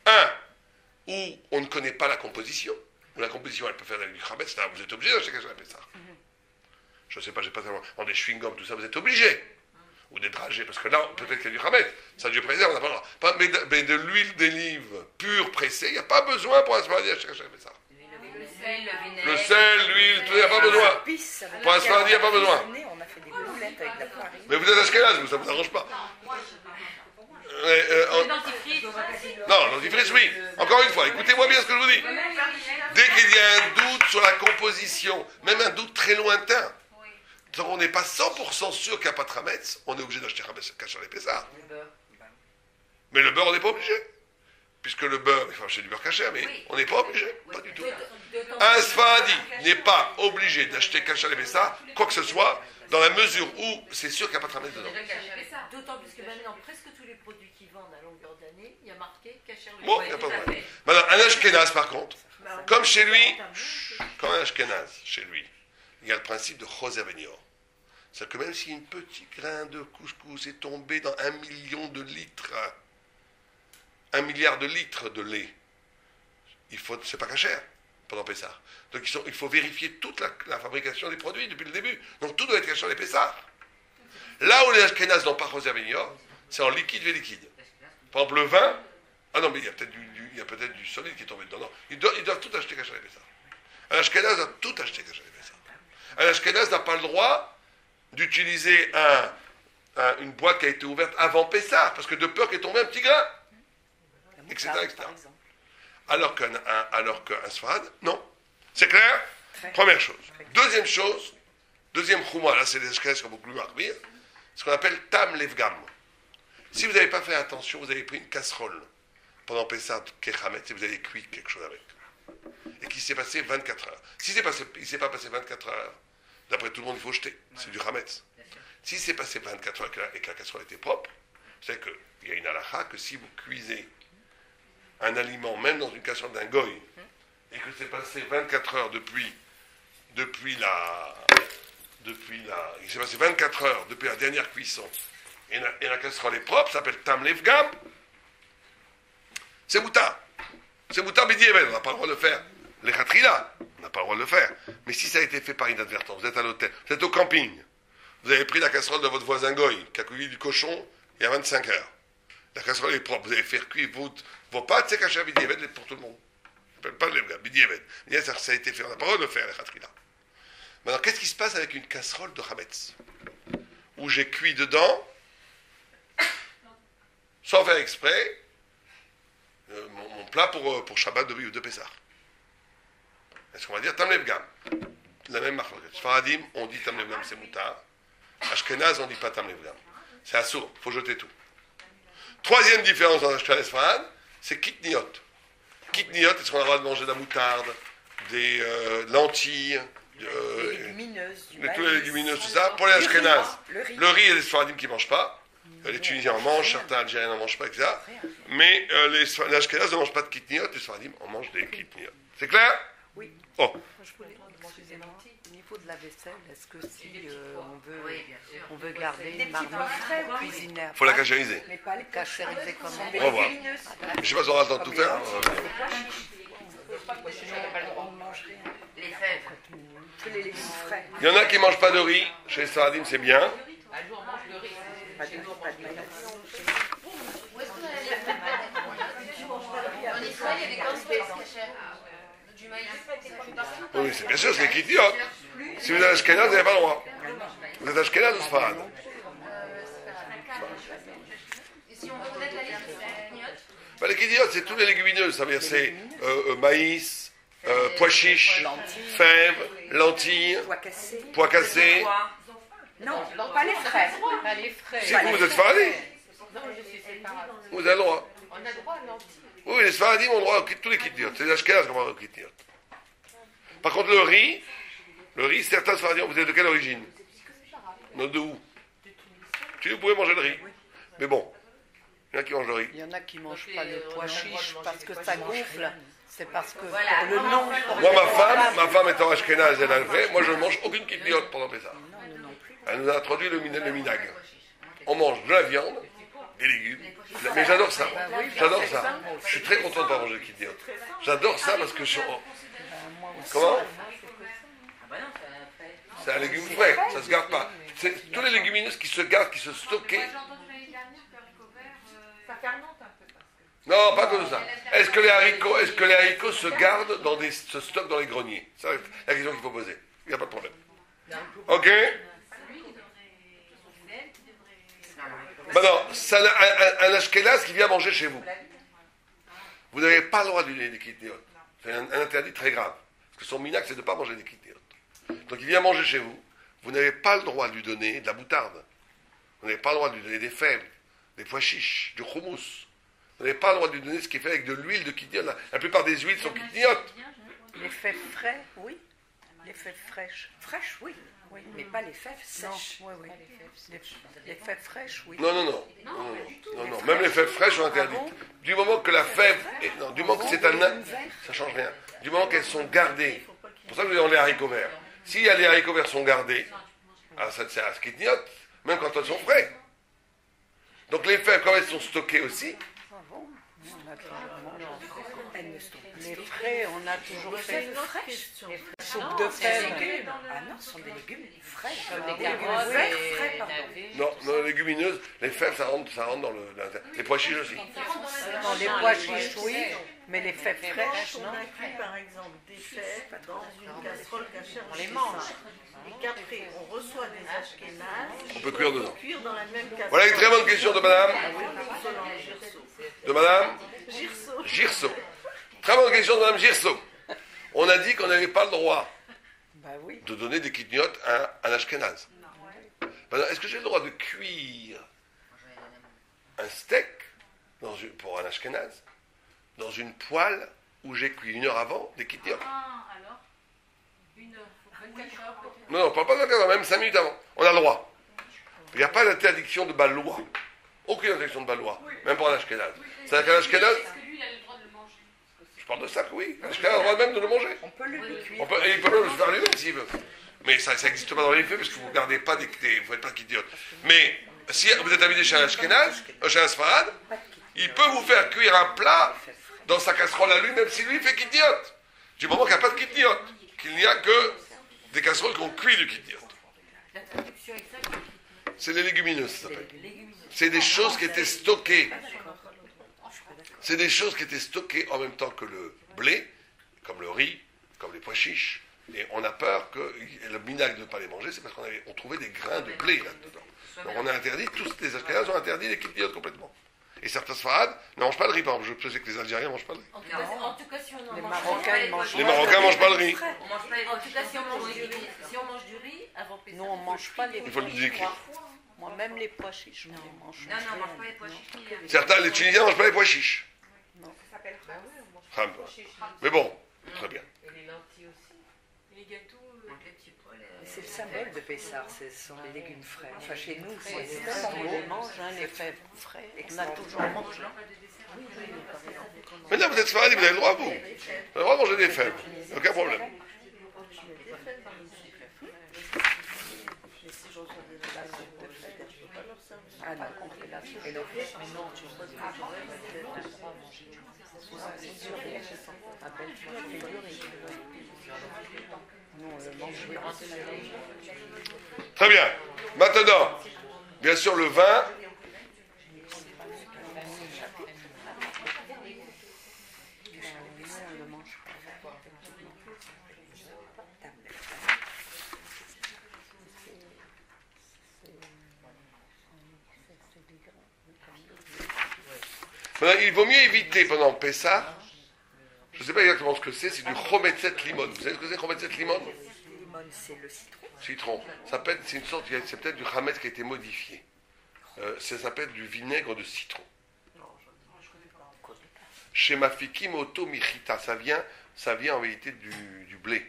Un, où on ne connaît pas la composition, où la composition elle peut faire du Khametz, là vous êtes obligé d'acheter qu'à les Pessah. Je ne sais pas, j'ai pas tellement. Dans des chewing-gums, tout ça, vous êtes obligé. Ou des dragées, parce que là, peut-être qu'il y a du Khametz. Ça, Dieu préserve, on n'a pas le droit. Mais de l'huile d'olive pure pressée, il n'y a pas besoin pour un Sfaradi d'acheter qu'à les Pessah. Le sel, l'huile, tout, il n'y a pas besoin. Pour un Sfaradi, il n'y a pas besoin. On a fait des boulettes avec de la farine. Mais vous êtes Ashkenaz, ça ne vous arrange pas. Non, dentifrice, oui. Encore une fois, écoutez-moi bien ce que je vous dis. Dès qu'il y a un doute sur la composition, même un doute très lointain, donc on n'est pas 100% sûr qu'il n'y a pas de Hametz, on est obligé d'acheter Kachar les Pessah. Mais le beurre, on n'est pas obligé. Puisque le beurre, enfin, c'est du beurre caché, mais on n'est pas obligé, pas du tout. Un Sfaradi n'est pas obligé d'acheter Kachar les Pessah, quoi que ce soit, dans la mesure où c'est sûr qu'il n'y a pas de Hametz dedans. D'autant plus que maintenant, presque tous les produits qui vendent à longueur d'année, il y a marqué Kacher le Bon, il n'y a pas de problème. Maintenant, un Ashkenaz, par contre, comme chez lui, quand un Ashkenaz, chez lui, il y a le principe de Rosé Avenior. C'est-à-dire que même si un petit grain de couscous est tombé dans 1 million de litres, 1 milliard de litres de lait, c'est pas cachère pendant Pessah. Donc il faut vérifier toute la fabrication des produits depuis le début. Donc tout doit être cachère les Pessah. Là où les Ashkenaz n'ont pas Rosé Avenior, c'est en liquide et liquide. Par exemple, le vin, ah non, mais il y a peut-être du solide qui est tombé dedans. Non, ils doivent tout acheter cachère les Pessah. Un Ashkenaz doit tout acheter cachère les Pessah. Un Ashkenaz n'a pas le droit d'utiliser une boîte qui a été ouverte avant Pessah, parce que de peur qu'il est tombé un petit grain, etc. Alors qu'un Sfarad, non. C'est clair? Première chose. Deuxième chouma, là c'est des Ashkenaz qui ont beaucoup plus marqué, ce qu'on appelle Tam Levgam. Si vous n'avez pas fait attention, vous avez pris une casserole pendant Pessah, Kechamet, et vous avez cuit quelque chose avec. Et qu'il s'est passé 24 heures. Si il ne s'est pas passé 24 heures, d'après tout le monde, il faut jeter. C'est du Hametz. Si c'est passé 24 heures et que la casserole était propre, c'est qu'il y a une halakha que si vous cuisez un aliment, même dans une casserole d'un goy, et que c'est passé 24 heures il s'est passé 24 heures depuis la dernière cuisson, et la casserole est propre, ça s'appelle Tam Levgam, c'est moutar. C'est moutar Bidievel, on n'a pas le droit de le faire. Les khatrila, on n'a pas le droit de le faire. Mais si ça a été fait par inadvertance, vous êtes à l'hôtel, vous êtes au camping, vous avez pris la casserole de votre voisin goy, qui a cueilli du cochon il y a 25 heures. La casserole est propre, vous avez fait cuire vos pâtes, c'est caché à Bidievel pour tout le monde. Je ne s'appelle pas Levgam, Bidievel. Ça a été fait, on n'a pas le droit de le faire, les khatrila. Maintenant, qu'est-ce qui se passe avec une casserole de Hametz où j'ai cuit dedans, sans faire exprès, mon plat pour Shabbat de Pessah. Est-ce qu'on va dire Tam Levgam? La même marque. Sfaradim, on dit Tam Levgam, c'est moutar. Ashkenaz, on ne dit pas Tam Levgam. C'est assourd, il faut jeter tout. Troisième différence dans Ashkenaz et Sfarad, c'est kitniot. Kitniot, est-ce qu'on a le droit de manger de la moutarde, des lentilles, Les légumineuses, du tous les maïs. légumineuses, tout ça. Pour les Ashkenaz, Le riz. le riz, il y a des Sfaradim qui ne mangent pas. Les Tunisiens en mangent, certains Algériens n'en mangent pas, etc. Mais les Ashkenaz ne mangent pas de kitniot, les Sfaradim en mangent des kitniot. C'est clair? Oui. Oh, Je voulais, excusez-moi, au niveau de la vaisselle, est-ce que si Oui, bien sûr. on veut garder une marmite cuisinée, il faut la cachériser. mais pas les cachériser comme on On va voir. Je ne sais pas si on aura le temps de tout faire. on mangerait Les fèves. que les légumes frais. Il y en a qui ne mangent pas de riz. Chez les Sfaradim, c'est bien. À nous, on mange le riz. Pas de maïs. En Israël, il y a des grandes espèces du maïs. Oui, c'est bien sûr, c'est les kitniot. Si vous êtes Ashkenaz, vous n'avez pas le droit. Vous êtes Ashkenaz ou Sfarad? Et si on veut connaître la liste, c'est gnocchi. Les kitniot, c'est tous les légumineuses. Ça veut dire c'est maïs, pois chiches, fèves, lentilles, pois cassés. Non, pas les frais. Pas les frais. Si vous êtes Sfaradim, Non, je suis séparate. vous avez le droit. On a le droit à lentilles. Oui, les Sfaradim ont le droit à tous les kitniot. C'est les Ashkenaz qui ont le droit aux kitniot. Par contre, le riz, certains Sfaradim, vous êtes de quelle origine? Non, de où? Vous pouvez manger le riz. Mais bon, il y en a qui mangent le riz. Il y en a qui ne mangent Donc, pas les on a pois le droit de chiches manger parce des que pois ça chiches. gonfle. C'est parce que Voilà. pour le nom. Moi, ma femme étant Ashkenaz, elle a le vrai. Moi, je ne mange aucune kitniot pendant Pessah. Elle nous a introduit le minag. On mange de la viande, des légumes. Mais j'adore ça. J'adore ça. Je suis très content de ne pas manger de kitniot. J'adore ça parce que je... Comment? C'est un légume frais, ça se garde pas. C'est tous les légumineuses qui se gardent, qui se stockent. Moi, j'ai entendu l'année dernière que haricot vert. Ça fermente un peu. Non, pas que ça. Est-ce que les haricots se gardent se stockent dans les greniers? C'est la question qu'il faut poser. Il n'y a pas de problème. Ok? Maintenant, c'est un Ashkenaz qui vient manger chez vous. Vous n'avez pas le droit de lui donner des kitniot. C'est un interdit très grave. Parce que son minac, c'est de ne pas manger des kitniot. Donc il vient manger chez vous. Vous n'avez pas le droit de lui donner de la moutarde. Vous n'avez pas le droit de lui donner des fèves, des pois chiches, du houmous. Vous n'avez pas le droit de lui donner ce qui est fait avec de l'huile de kitniot. La plupart des huiles sont kitniotes. Les fèves frais, oui. Les fèves fraîches. Fraîches, oui. Oui, mais pas les fèves sèches. Oui, oui. Les fèves fraîches, oui. Non. Même les fèves fraîches sont interdites. Du moment que la fève, du moment que c'est ça change rien. Du moment qu'elles sont gardées. C'est pour ça que vous avez les haricots verts. Si les haricots verts sont gardés, alors ça sert à ce kitniot, même quand elles sont frais. Donc les fèves, quand elles sont stockées aussi, Les frais, on a toujours fait une autre question. soupe de fèves. Ah non, ce sont des légumes frais. Des carottes, frais, des pardon. navets. non, les légumineuses, les fèves, ça rentre dans les pois chiches aussi. Non, les pois chiches, oui, mais les fèves fraîches, On non. inclut par exemple des fèves dans une casserole cachère. On les mange. Et qu'après, on reçoit des ashkénazes. On peut cuire dedans. Cuire dans la même casserole. Voilà une très bonne question de madame. De madame Girso. Girso. Très bonne question de madame Girso. On a dit qu'on n'avait pas le droit Bah oui. de donner des kitniotes à un ashkénaze. Maintenant, est-ce que j'ai le droit de cuire un steak pour un ashkénaze dans une poêle où j'ai cuit 1 heure avant des kitniotes? Alors, 24 heures peut-être. Non, on ne parle pas de 24 heures, même 5 minutes avant. On a le droit. Il n'y a pas d'interdiction de balois. Aucune interdiction de balois, même pour un ashkénaze. C'est-à-dire qu'un ashkénaze, est-ce que lui, il a le droit de le manger? je parle de ça, que oui. Un ashkénaze a le droit même de le manger. On peut le cuire. Et il peut même le faire lui-même s'il veut. Mais ça n'existe pas dans les faits parce que vous ne gardez pas vous n'êtes pas qu'idiote. Mais si vous êtes invité chez un ashkénaze, chez un sfarad, il peut vous faire cuire un plat dans sa casserole à lui, même si lui fait kitniote. Du moment qu'il n'y a pas de kitniote, qu'il n'y a que des casseroles qui ont cuit du kitniote. La traduction exacte, C'est les légumineuses, ça s'appelle. C'est des choses qui étaient stockées. C'est des choses qui étaient stockées en même temps que le blé, comme le riz, comme les pois chiches. Et on a peur que le minac de ne pas les manger, c'est parce qu'on trouvait des grains de blé là-dedans. Donc on a interdit, tous les ashkénazes ont interdit les kitniotes complètement. Et certains sfarades ne mangent pas le riz, par exemple. Je sais que les Algériens ne mangent pas le riz. en tout cas, si on en Les mange Marocains, ils mangent Les Marocains ne mangent pas le riz. On mange pas les En tout cas, si on mange du riz avant Pessah. Nous, on ne mange pas les Il faut le dire. Moi, même les pois chiches, je ne les mange Non, pas. on mange pas les pois chiches. Certains, les Tunisiens, ne mangent pas les pois chiches. Non. Ça s'appelle Ham. Mais bon, très bien. Et les lentilles aussi. les gâteaux. Les petits pois, C'est le symbole de Pessar, ce sont les légumes frais. Enfin, chez nous, On c'est les mange, hein, les fèves frais. On a toujours mangé. Maintenant, vous êtes Sfaradi, vous avez le droit, vous. Vous avez le droit de manger des fèves. Aucun problème. Mais si je reçois des assises de fête, je ne peux pas leur servir. Ah non, et non. Mais non, tu vois, tu n'as pas manger. C'est du riz. Appelle-toi, c'est du riz. Nous, on le mange Très bien. Maintenant, bien sûr, le vin. on le mange pas. Maintenant, il vaut mieux éviter pendant Pessah. Je ne sais pas exactement ce que c'est du chometzet limon. Vous savez ce que c'est chometzet limon? Limon, c'est le citron. Citron. C'est une sorte, c'est peut-être du chametz qui a été modifié. Ça s'appelle du vinaigre de citron. Chez Mafikim Oto Michita, ça vient en réalité du blé.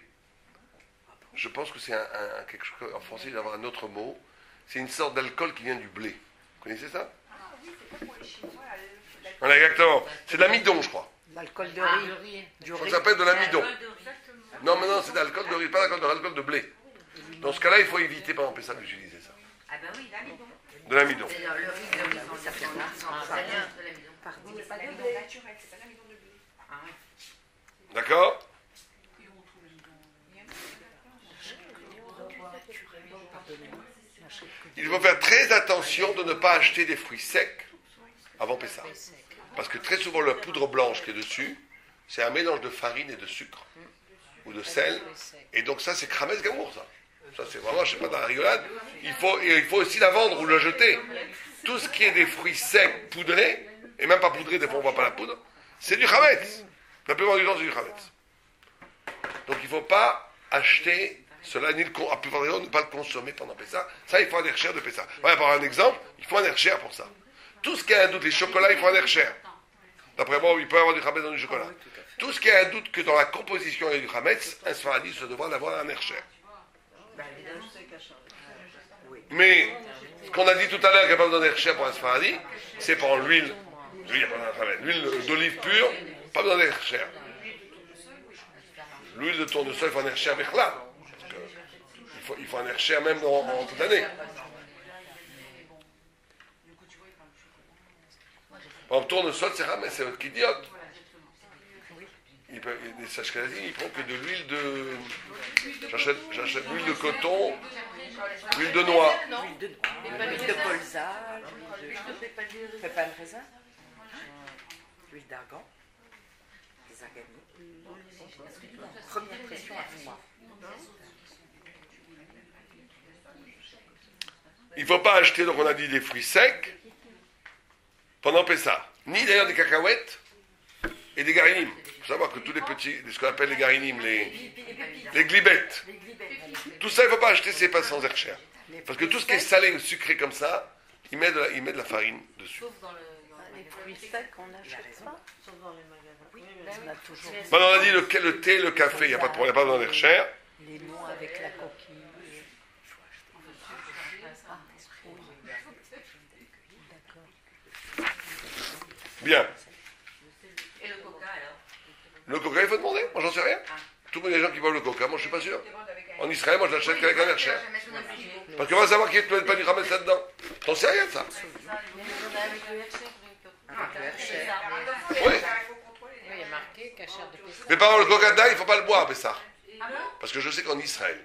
Je pense que c'est quelque chose, en français il doit y avoir un autre mot. C'est une sorte d'alcool qui vient du blé. Vous connaissez ça? Voilà, exactement. C'est de l'amidon, je crois. L'alcool de riz. Je crois que ça s'appelle de l'amidon. Non, mais non, c'est de l'alcool de riz, pas de l'alcool de blé. Dans ce cas-là, il faut éviter pendant Pessah d'utiliser ça. Ah ben oui, l'amidon. De l'amidon. Le riz, ça fait de l'amidon. Pardon, c'est pas l'amidon naturel, c'est pas l'amidon de blé. Ah oui. D'accord? Il faut faire très attention de ne pas acheter des fruits secs avant Pessah. Parce que très souvent, la poudre blanche qui est dessus, c'est un mélange de farine et de sucre. Ou de sel. Et donc ça, c'est cramès gamour, ça. Ça, c'est vraiment, je sais pas, dans la rigolade. Il faut aussi la vendre ou la jeter. Tout ce qui est des fruits secs, poudrés, et même pas poudrés, des fois on voit pas la poudre, c'est du chametz. La plupart du temps, c'est du chametz. Donc il ne faut pas acheter cela, ni à plupart du temps, ne pas le consommer pendant Pessah. Ça, il faut un hercher de Pessah. Voilà, par un exemple, il faut un hercher pour ça. Tout ce qui a un doute, les chocolats, il faut un hercher. D'après moi, il peut y avoir du chametz dans du chocolat. Tout ce qui a un doute que dans la composition il y a du chametz, un sfaradi se devra d'avoir un hercher. Mais ce qu'on a dit tout à l'heure qu'il n'y a pas besoin d'hercher pour un sfaradi, c'est pour l'huile. L'huile d'olive pure, pas besoin d'hercher. L'huile de tournesol, il faut un hercher avec là. Il faut un hercher même en toute l'année. En tournesol, c'est rare, mais c'est votre idiote. Les Ashkenazim, ils prennent que de l'huile de... J'achète l'huile de coton, l'huile de noix. L'huile de colza, l'huile de pépins de raisin, l'huile d'argan, des arganies. Première pression à froid. Il ne faut pas acheter, donc on a dit, des fruits secs pendant Pessah. Ni d'ailleurs des cacahuètes et des garinim. Il faut savoir que tous les petits, ce qu'on appelle les garinim, les glibettes, tout ça, il ne faut pas acheter, c'est pas sans hercher. Parce que tout ce qui est salé ou sucré comme ça, il met de la farine dessus. Sauf dans Les fruits secs, on n'achète pas. Sauf dans les magasins. Oui, On a toujours Maintenant, on a dit le thé, le café, il n'y a pas de problème, il n'y a pas besoin d'hercher. les noix avec la coquille. Bien. Et le coca alors? Le coca, il faut demander. Moi, j'en sais rien. Tous les gens qui boivent le coca, moi, je suis pas sûr. En Israël, moi, je l'achète qu'avec un hercher. Parce qu'on va savoir qu'il n'y a pas du chametz là-dedans. T'en sais rien de ça. Oui. Oui, il y a marqué cachère de Pessah. Mais par exemple, le coca d'ail, il ne faut pas le boire, mais ça. Parce que je sais qu'en Israël,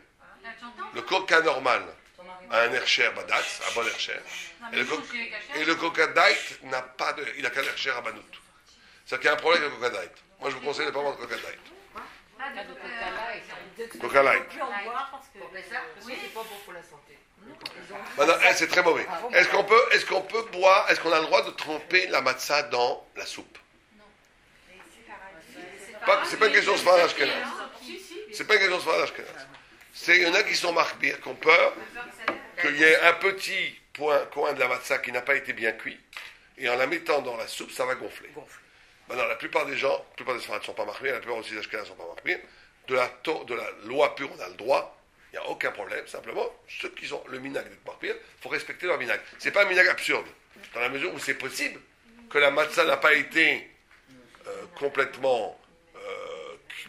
le coca normal a un hercher badatz, un bon hercher. Et le coca diet n'a pas de. Il n'a qu'un hercher à banout. C'est-à-dire qu'il y a un problème avec le coca diet. Moi, je vous conseille de ne pas boire de coca diet. Pas de coca light. Coca light. Plus en boire parce que c'est pas bon pour la santé. Maintenant, c'est très mauvais. Est-ce qu'on peut boire, est-ce qu'on a le droit de tremper la matzah dans la soupe? C'est pas une question de sfarad ashkenaz. C'est pas une question de sfarad ashkenaz. Il y en a qui sont marqués, qui ont peur qu'il y ait un petit coin de la matzah qui n'a pas été bien cuit, et en la mettant dans la soupe, ça va gonfler. Maintenant, la plupart des gens, la plupart des Sfarades ne sont pas marqués, la plupart aussi des Ashkenazes ne sont pas marqués. De la loi pure, on a le droit, il n'y a aucun problème. Simplement, ceux qui ont le minag de marquer, il faut respecter leur minag. Ce n'est pas un minag absurde, dans la mesure où c'est possible que la matzah n'a pas été complètement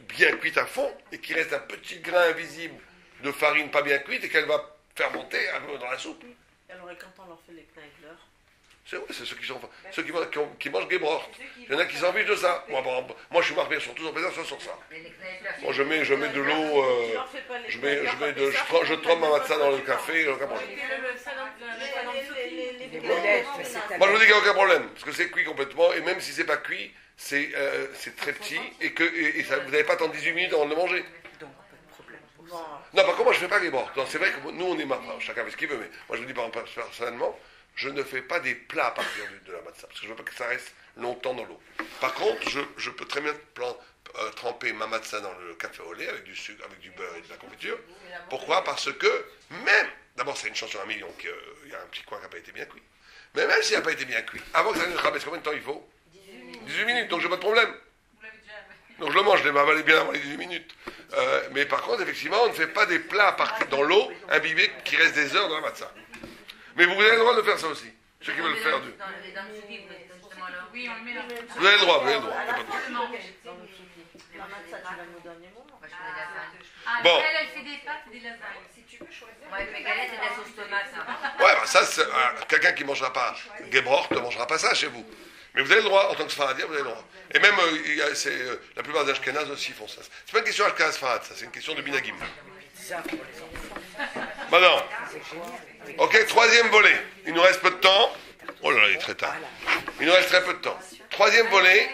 bien cuite à fond, et qu'il reste un petit grain invisible de farine pas bien cuite, et qu'elle va fermenter un peu dans la soupe. Alors, et quand on leur fait les kneidler? C'est vrai, c'est ceux qui mangent Gebrort. Il y en a qui s'en fichent de ça. Moi, je suis marqué sur tous en présence sur ça. Moi, je mets de l'eau, je trempe ma matzah dans le café, il n'y a aucun problème. Moi, je vous dis qu'il n'y a aucun problème, parce que c'est cuit complètement, et même si c'est pas cuit, c'est très petit, et ça, vous n'avez pas attendu 18 minutes avant de le manger. Non, par contre, moi, je ne fais pas Gebrort. C'est vrai que nous, on est marqués, chacun fait ce qu'il veut, mais moi, je vous dis personnellement, je ne fais pas des plats à partir de la matzah, parce que je ne veux pas que ça reste longtemps dans l'eau. Par contre, je peux très bien tremper ma matzah dans le café au lait avec du sucre, avec du beurre et de la confiture. Pourquoi? Parce que même, d'abord c'est une chance sur un million qu'il y a un petit coin qui n'a pas été bien cuit. Mais même s'il n'a pas été bien cuit, avant que ça ne traverse, combien de temps il faut? 18 minutes, donc j'ai pas de problème. Donc je le mange, je l'ai avalé bien avant les 18 minutes. Mais par contre, effectivement, on ne fait pas des plats à partir dans l'eau, imbibés, qui restent des heures dans la matzah. Mais vous avez le droit de faire ça aussi. Ceux qui veulent le faire. Oui, on le met dans le Vous avez le droit, vous avez le droit. Bon. Elle fait des pâtes et des lasagnes. Si tu veux choisir. Ouais, mes galettes et de la sauce tomate. Ouais, bah ça, quelqu'un qui ne mangera pas Gebrort ne mangera pas ça chez vous. Mais vous avez le droit, en tant que Sfaradien, vous avez le droit. Et même, la plupart des Ashkenazes aussi font ça. C'est pas une question Ashkenaz-Sfarad, ça, c'est une question de Minagim. Maintenant, ok, troisième volet. Il nous reste peu de temps. Oh là là, il est très tard. Il nous reste très peu de temps. Troisième volet,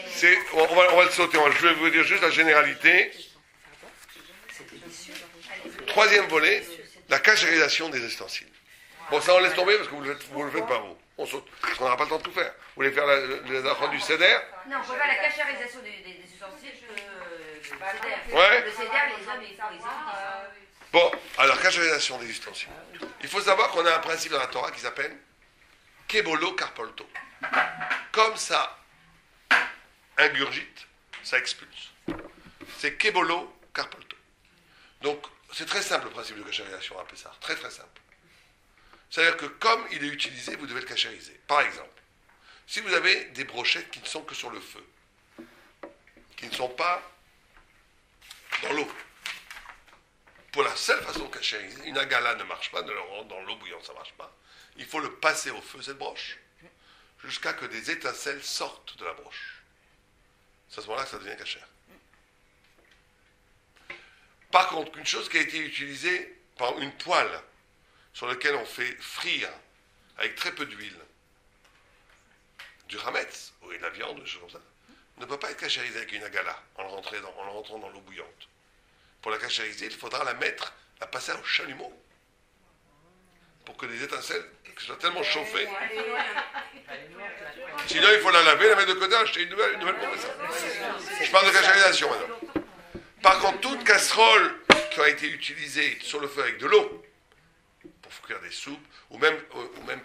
c'est, on va le sauter. Je vais vous dire juste la généralité. Troisième volet, la cachérisation des ustensiles. Bon, ça on laisse tomber parce que vous le faites pas vous. On saute, parce qu'on n'aura pas le temps de tout faire. Vous voulez faire les affaires du céder? Non, on peut faire la cachérisation des ustensiles du céder. Ouais. Le céder, les hommes, ils font. Bon, alors, cachérisation des ustensiles. Il faut savoir qu'on a un principe dans la Torah qui s'appelle Kebolo Karpolto. Comme ça ingurgite, ça expulse. C'est Kebolo Karpolto. Donc, c'est très simple le principe de cachérisation à Pessah. Très très simple. C'est-à-dire que comme il est utilisé, vous devez le cachériser. Par exemple, si vous avez des brochettes qui ne sont que sur le feu, qui ne sont pas dans l'eau, pour la seule façon de cachériser, une agala ne marche pas, de le rendre dans l'eau bouillante, ça ne marche pas. Il faut le passer au feu, cette broche, jusqu'à que des étincelles sortent de la broche. C'est à ce moment-là que ça devient cachère. Par contre, une chose qui a été utilisée par une poêle sur laquelle on fait frire avec très peu d'huile du hametz, ou de la viande, des choses comme ça, ne peut pas être cachérisé avec une agala en le rentrant dans l'eau bouillante. Pour la cachériser, il faudra la passer au chalumeau pour que les étincelles soient tellement chauffées. Sinon, il faut la laver, la mettre de côté, acheter une nouvelle pour ça. Je parle de cachérisation maintenant. Par contre, toute casserole qui a été utilisée sur le feu avec de l'eau, pour cuire des soupes, ou même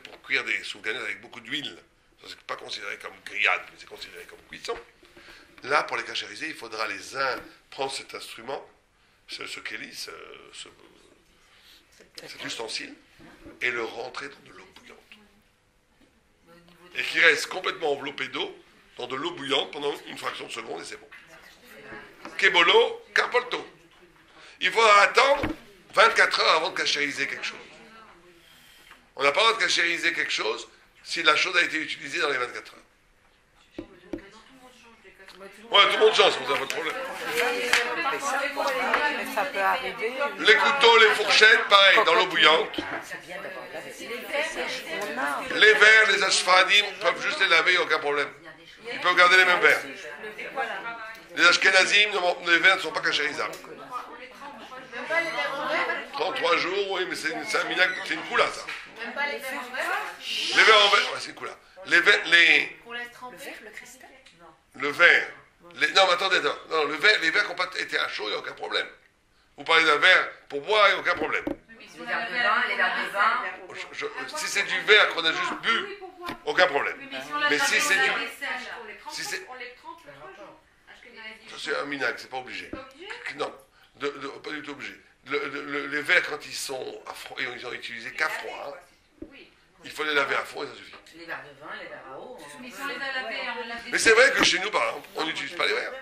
pour cuire des soupes gagnées avec beaucoup d'huile, ça c'est pas considéré comme grillade, mais c'est considéré comme cuisson. Là, pour les cachériser, il faudra les uns prendre cet instrument, ce kéli, cet ustensile, et le rentrer dans de l'eau bouillante. Et qui reste complètement enveloppé d'eau, dans de l'eau bouillante pendant une fraction de seconde, et c'est bon. Kebolo, Karpolto. Il faudra attendre 24 heures avant de cachériser quelque chose. On n'a pas le droit de cachériser quelque chose si la chose a été utilisée dans les 24 heures. Ouais, tout le monde change, vous avez pas de problème. Ça peut arriver. Les couteaux, les fourchettes, pareil, dans l'eau bouillante. Les verres, les ashfaradim peuvent juste les laver, il n'y a aucun problème. Ils peuvent garder les mêmes verres. Les ashkenazim, les verres ne sont pas cachérisables. 33 jours, oui, mais c'est un minag, c'est une coula, ça. Les verres en verre, ouais, c'est une coula. Le verre. Non, mais attendez, non, les verres qui n'ont pas été à chaud, il n'y a aucun problème. Vous parlez d'un verre pour boire, il n'y a aucun problème. Les verres de vin, les verres de vin. Si c'est du verre qu'on a juste bu, aucun problème. Mais si c'est du... Si c'est... On les trempe le 3 jours. Ça, c'est un minag, c'est pas obligé. Non, pas du tout obligé. Les verres, quand ils sont à froid, et ils sont utilisés qu'à froid, hein, il faut les laver à froid et ça suffit. Les verres de vin, les verres à eau. Mais si on les a lavés, on lave des... Mais c'est vrai que chez nous, par exemple, on n'utilise pas les verres.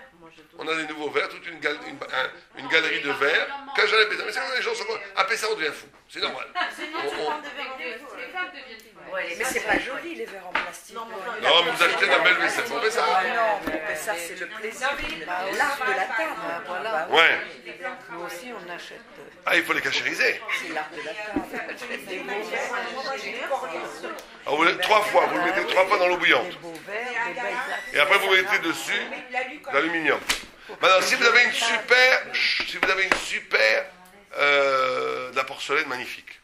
On a des nouveaux verres, toute une galerie de verres. Quand j'allais péter, mais c'est quand les gens sont à Pessah, on devient fou. C'est normal. Les femmes deviennent fous. Mais c'est pas joli les verres en plastique. Non, mais vous achetez de la belle vaisselle, on fait ça. Ah non, mais ça c'est le plaisir, l'art de la table. Voilà. Ouais. Nous aussi, on achète Ah, il faut les cachériser. C'est l'art de la table. Des beaux verres. Ah, vous le 3 fois, vous le mettez 3 fois dans l'eau bouillante. des beaux verres, des belles plaques. Et après, vous mettez dessus l'aluminium. Maintenant, si vous avez une super de la porcelaine magnifique,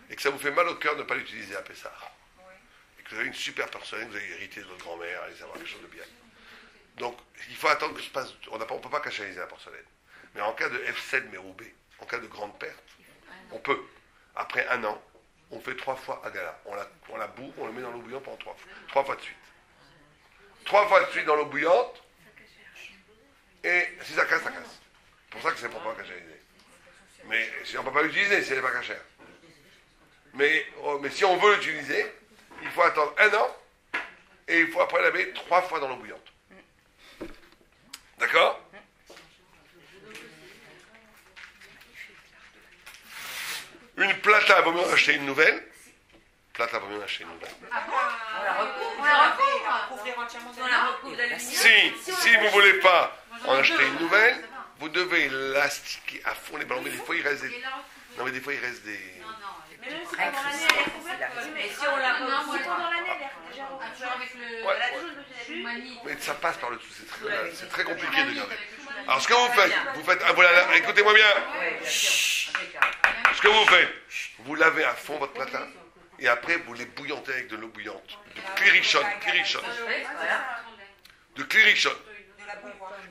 et que ça vous fait mal au cœur de ne pas l'utiliser à Pessah, et que vous avez une super porcelaine, vous avez hérité de votre grand-mère, allez savoir quelque chose de bien. Donc, il faut attendre que se passe. On ne peut pas cachériser la porcelaine. Mais en cas de F7 méroubé, en cas de grande perte, on peut. Après 1 an, on fait 3 fois Agala. On la bourre, on le met dans l'eau bouillante pendant 3 fois de suite. 3 fois de suite dans l'eau bouillante, et si ça casse, ça casse. C'est pour ça que c'est pour pas cachériser. Mais si on ne peut pas l'utiliser, si elle n'est pas cachère. Mais si on veut l'utiliser, il faut attendre 1 an, et il faut après la mettre 3 fois dans l'eau bouillante. D'accord? Une plata, vaut mieux en acheter une nouvelle. Plata, vaut mieux en acheter une nouvelle. On la recouvre. On la recouvre. On la recouvre d'aluminium. Si vous ne voulez pas en acheter une nouvelle, vous devez l'astiquer à fond les ballons. Mais des fois, il reste des... Non, mais des fois, il reste des... Mais même si pendant l'année, elle est couverte. Mais si on la recouvre. Si pendant l'année, elle est déjà recouverte. Toujours avec le manie. Mais ça passe par le dessous. C'est très compliqué de garder. Alors, ce que vous faites... Ah, voilà, écoutez-moi bien. Ce que vous faites, vous lavez à fond votre platin. Et après, vous les bouillantez avec de l'eau bouillante. De Klirichon. De Klirichon.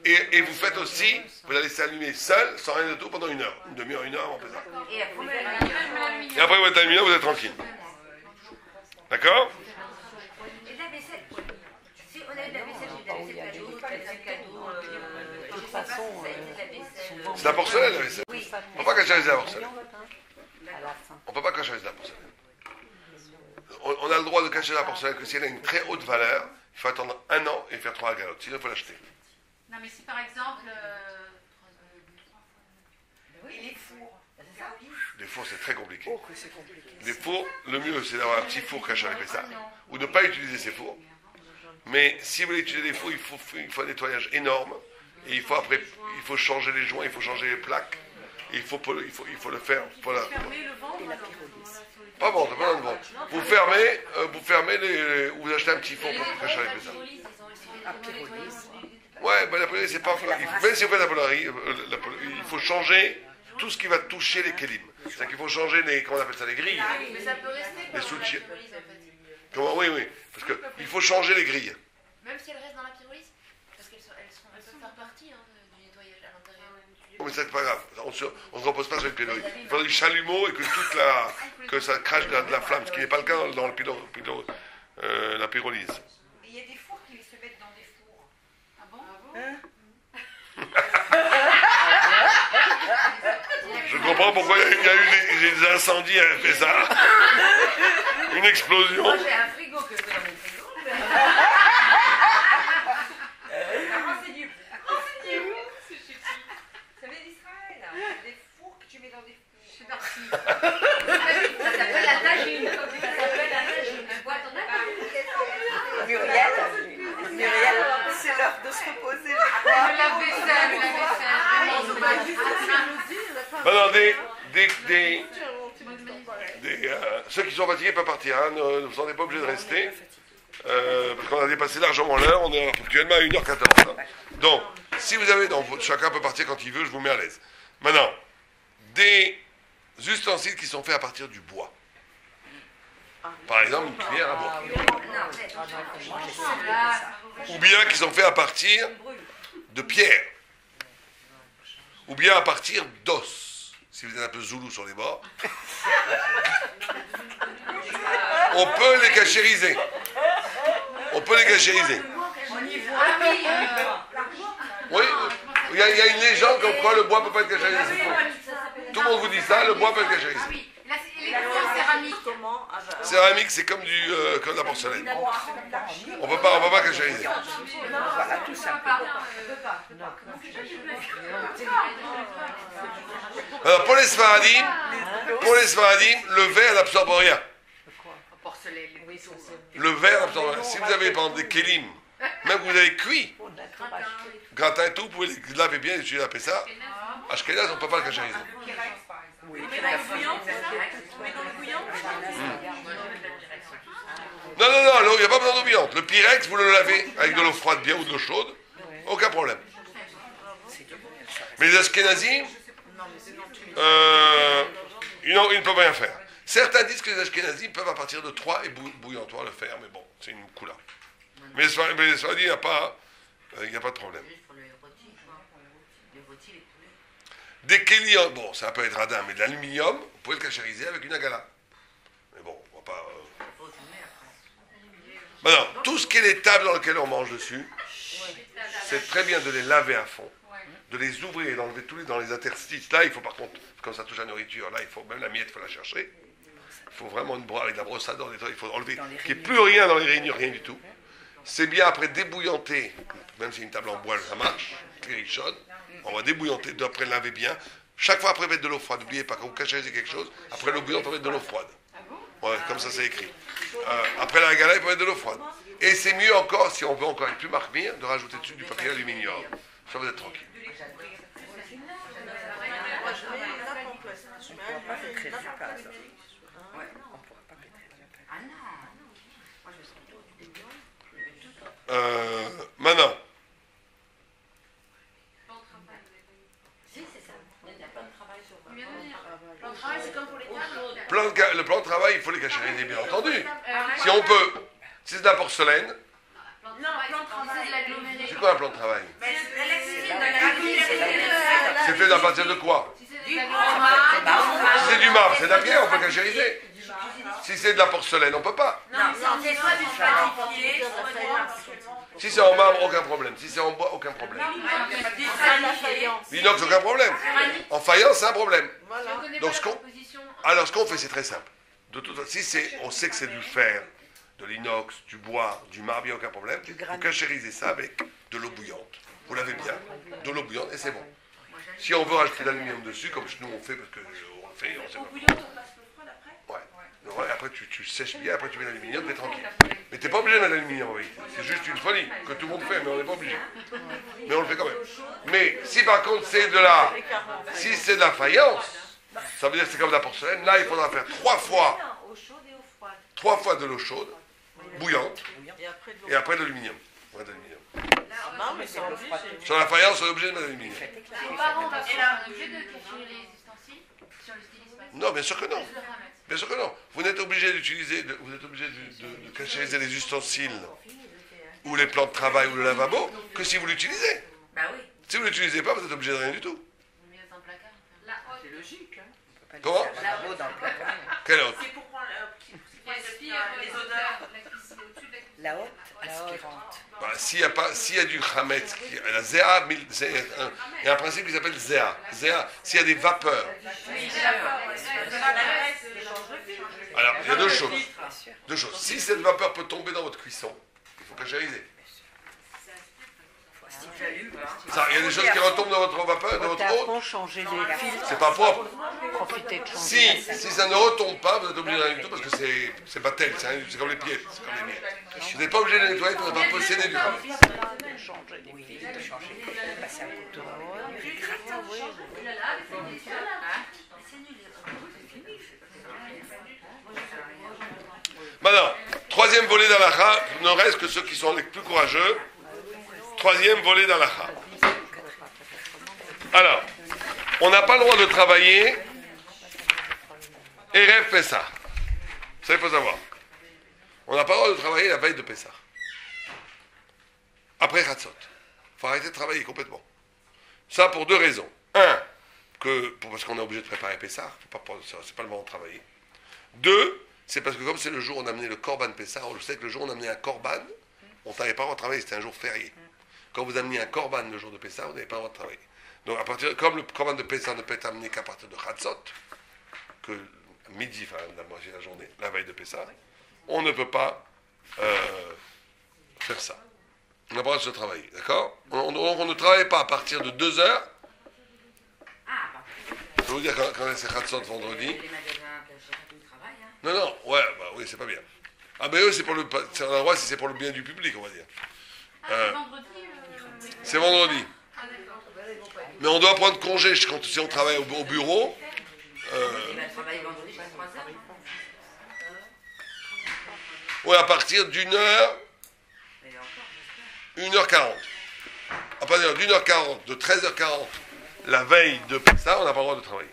Et vous faites aussi, vous la laissez allumer seule, sans rien de tout, pendant 1 heure. Une demi-heure, 1 heure, on fait ça. Et après, Et après, vous êtes allumé, vous êtes tranquille. D'accord? et de la vaisselle. Si on a de la vaisselle, j'ai de la vaisselle cadeau, de la vaisselle cadeau. De toute façon, C'est la porcelaine, la vaisselle. On ne peut pas cachériser la porcelaine. à la fin. On ne peut pas cachériser la porcelaine. On a le droit de cacher la porcelaine que si elle a une très haute valeur, il faut attendre 1 an et faire 3 galottes. Sinon, il faut l'acheter. Non, mais si par exemple. Les fours. Les fours, c'est très compliqué. Oh, que c'est compliqué. Les fours, le mieux, c'est d'avoir un petit four caché avec ça. Ou de ne pas utiliser ces fours. Mais si vous voulez utiliser des fours, il faut un nettoyage énorme. Et il faut changer les joints, il faut changer les plaques. Et il faut le faire. Voilà. Pas vendre, pas vendre. Vous fermez ou vous achetez un petit four pour cacher avec ça. Ouais, ben la pyrolyse, c'est pas. Même si vous faites la pyrolyse, il faut changer tout ce qui va toucher les kélim. C'est-à-dire qu'il faut changer les. Comment on appelle ça? Les grilles. Mais ça peut rester. Les soutiens. Comment? Oui. Parce qu'il faut changer les grilles. Même si elles restent dans la pyrolyse. Parce qu'elles peuvent faire partie du nettoyage à l'intérieur. Oh, mais ça, c'est pas grave. On ne se repose pas sur une pyrolyse. Il faudrait du chalumeau et que ça crache de la flamme, ce qui n'est pas le cas dans la pyrolyse. Il y a des fours qui se mettent dans des fours. Ah bon? Je comprends pourquoi il y a eu des incendies à Pessah. Une explosion. Moi, j'ai un frigo que je mets dans mon frigo. Renseignez-vous. Ça vient d'Israël. Des fours que tu mets dans des fours. Je suis partie. Ça s'appelle la tagine. Une boîte en Muriel, c'est l'heure de se reposer, je crois. La vaisselle. Maintenant, ceux qui sont fatigués peuvent partir. Hein, ne vous sentez pas obligés de rester. Parce qu'on a dépassé largement l'heure. On est actuellement à 1h14. Hein. Donc, si vous avez... chacun peut partir quand il veut, je vous mets à l'aise. Maintenant, des ustensiles qui sont faits à partir du bois. Par exemple, une cuillère à bois. Ou bien qui sont faits à partir de pierre. Ou bien à partir d'os. Si vous êtes un peu zoulou sur les bords, On peut les cachériser. On peut les cachériser. Oui, il y a une légende comme quoi le bois ne peut pas être cachérisé. C'est faux. Tout le monde vous dit ça, le bois peut être cachériser. Ah oui, là, les couleurs céramiques. Comment Céramique, c'est comme comme la porcelaine. On peut pas cachériser. Voilà, tout simplement. Alors pour les Sfaradim, le verre n'absorbe rien. Porcelaine, oui, Le verre n'absorbe rien. Si vous avez par exemple des kélim, même que vous avez cuit, gratin et tout, vous pouvez les laver bien et utiliser la Pessah. Ashkenaz, on ne peut pas le cachériser. Oui, On met dans le bouillon, c'est ça On met dans le bouillon Non, il n'y a pas besoin d'eau bouillante. Le Pyrex, vous le lavez avec de l'eau froide bien ou de l'eau chaude, aucun problème. Mais les Ashkenazim, ils ne peuvent rien faire. Certains disent que les Ashkenazim peuvent à partir de 3 et bouillantoires le faire, mais bon, c'est une coula. Mais les Sfaradim, il n'y a pas de problème. Des kéli, bon, ça peut être radin, mais de l'aluminium, vous pouvez le cachériser avec une agala. Mais bon, on va pas... Maintenant, tout ce qui est les tables dans lesquelles on mange dessus, c'est très bien de les laver à fond, de les ouvrir et d'enlever tous les dans les interstices. Là, il faut par contre, quand ça touche à la nourriture, là, il faut même la miette, il faut la chercher. Il faut vraiment avec la brosse à dents, il faut enlever, qu'il n'y ait plus rien dans les rainures, rien du tout. C'est bien après débouillanter, même si une table en bois, ça marche, chaude. On va débouillanter, après le laver bien. Chaque fois après mettre de l'eau froide, n'oubliez pas, quand vous cachérisez quelque chose, après l'eau bouillante, on va mettre de l'eau froide. Ouais, comme ça c'est écrit. Après la gala, il faut mettre de l'eau froide. Et c'est mieux encore, si on veut encore être plus marmire, de rajouter dessus du papier aluminium. Ça vous êtes tranquille. Maintenant. Le plan de travail, il faut les cachériser, bien entendu. Si on peut. Si c'est de la porcelaine. Non, plan de travail, c'est l'aggloméré. C'est quoi un plan de travail? C'est fait à partir de quoi? Si c'est du marbre, c'est de la pierre, on peut cachériser. Si c'est de la porcelaine, on peut pas. Non, c'est soit du stratifié, Si c'est en marbre, aucun problème. Si c'est en bois, aucun problème. L'inox, aucun problème. En faïence, c'est un problème. Donc, alors, ce qu'on fait, c'est très simple. De toute façon, on sait que c'est du fer, de l'inox, du bois, du marbre, il n'y a aucun problème. Vous cachérisez ça avec de l'eau bouillante. Vous lavez bien, de l'eau bouillante, et c'est bon. Si on veut rajouter de l'aluminium dessus, comme nous on fait, parce qu'on le fait, on sait pas. Ouais, après tu sèches bien, après tu mets l'aluminium, t'es tranquille. Mais t'es pas obligé de mettre l'aluminium en vérité. C'est juste une folie que tout le monde fait, mais on n'est pas obligé. Mais on le fait quand même. Mais si par contre c'est de la faïence, ça veut dire que c'est comme de la porcelaine, là il faudra faire 3 fois de l'eau chaude, bouillante, et après de l'aluminium. Ouais, sur la faïence, on est obligé de mettre de l'aluminium. Nos parents, on va faire un obligé de cacher les ustensiles si on l'utilise pas. Non, bien sûr que non. Bien sûr que non. Vous n'êtes obligé de cachériser les ustensiles ou les plans de travail ou le lavabo que si vous l'utilisez. Bah oui. Si vous ne l'utilisez pas, vous n'êtes obligé de rien du tout. On met dans le placard. C'est logique. Comment? Quelle autre? C'est pour prendre Les odeurs, la cuisine au-dessus de la cuisine. La haute aspirante. Bah, s'il y a du chametz, la zéa, il y a un principe qui s'appelle zéa. S'il y a des vapeurs. Alors, il y a deux choses. Si cette vapeur peut tomber dans votre cuisson, il faut cachériser. Il y a des choses qui retombent dans votre vapeur, dans votre eau. Changer les fils. C'est pas propre. Profitez de changer. Si ça ne retombe pas, vous êtes obligé de rien du tout parce que c'est pas tel, c'est comme les pieds, c'est comme les miettes. Vous n'êtes pas obligé de les nettoyer pour ne pas posséder du chametz. Changer les fils, de changer. Passer un couteau. Maintenant, troisième volet d'Alaha, ne reste que ceux qui sont les plus courageux. Troisième volet d'Alaha. Alors, on n'a pas le droit de travailler Erev Pessah. Ça, il faut savoir. On n'a pas le droit de travailler la veille de Pessah. Après Chatzot. Il faut arrêter de travailler complètement. Ça pour deux raisons. Un, parce qu'on est obligé de préparer Pessah, c'est pas le moment de travailler. 2, c'est parce que comme c'est le jour où on a amené le Korban Pessah, je sais que le jour où on a amené un Korban, on n'avait pas le droit de travailler, c'était un jour férié. Quand vous amenez un Korban le jour de Pessah, vous n'avez pas le droit de travailler. Donc, comme le Korban de Pessah ne peut être amené qu'à partir de Chatzot, que midi, enfin, la journée, la veille de Pessah, on ne peut pas faire ça. On n'a pas le droit de se travailler, d'accord? On ne travaille pas à partir de 2 heures. Je vais vous dire quand c'est Chatzot vendredi. Les magasins qui travaillent, hein. Non, ouais, oui, c'est pas bien. Ah, mais eux, c'est un endroit si c'est pour le bien du public, on va dire. C'est vendredi. C'est vendredi. Ah, d'accord. Mais on doit prendre congé si on travaille au bureau. Travailler vendredi jusqu'à 3 heures. Oui, à partir d'une heure, 1h40. À partir d'1h40, de 13h40, la veille de ça, on n'a pas le droit de travailler.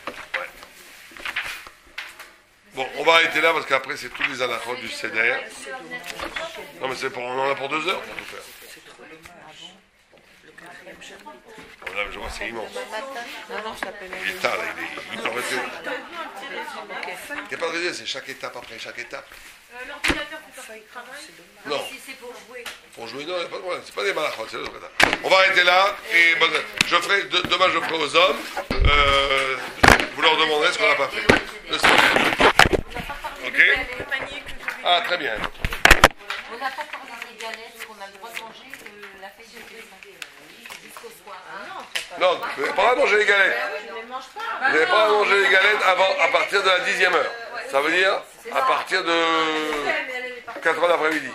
Ouais. Bon, on va arrêter là parce qu'après c'est tous les halachot du Seder. Non mais on en a pour 2 heures pour tout faire. Oh, là, je vois, c'est immense. Non, je t'appelle. Il est tard, là, il est 8h21. Il n'y a pas de raison, c'est chaque étape après chaque étape. L'ordinateur, c'est pas travail. Non. Si c'est pour jouer. Pour jouer, non, il n'y a pas de problème. C'est pas des malachot, c'est l'autre étape. On va arrêter là. Et bon, demain, je ferai aux hommes. Vous leur demanderez ce qu'on n'a pas fait. Le soir. Ok. Ah, très bien. On n'a pas parlé des galettes qu'on a le droit de manger la fête de Pessah jusqu'au soir. Non, vous n'avez pas le droit de manger les galettes. Vous n'avez pas le droit de manger les galettes à partir de la 10e heure. Ça veut dire à partir de 4 heures d'après-midi.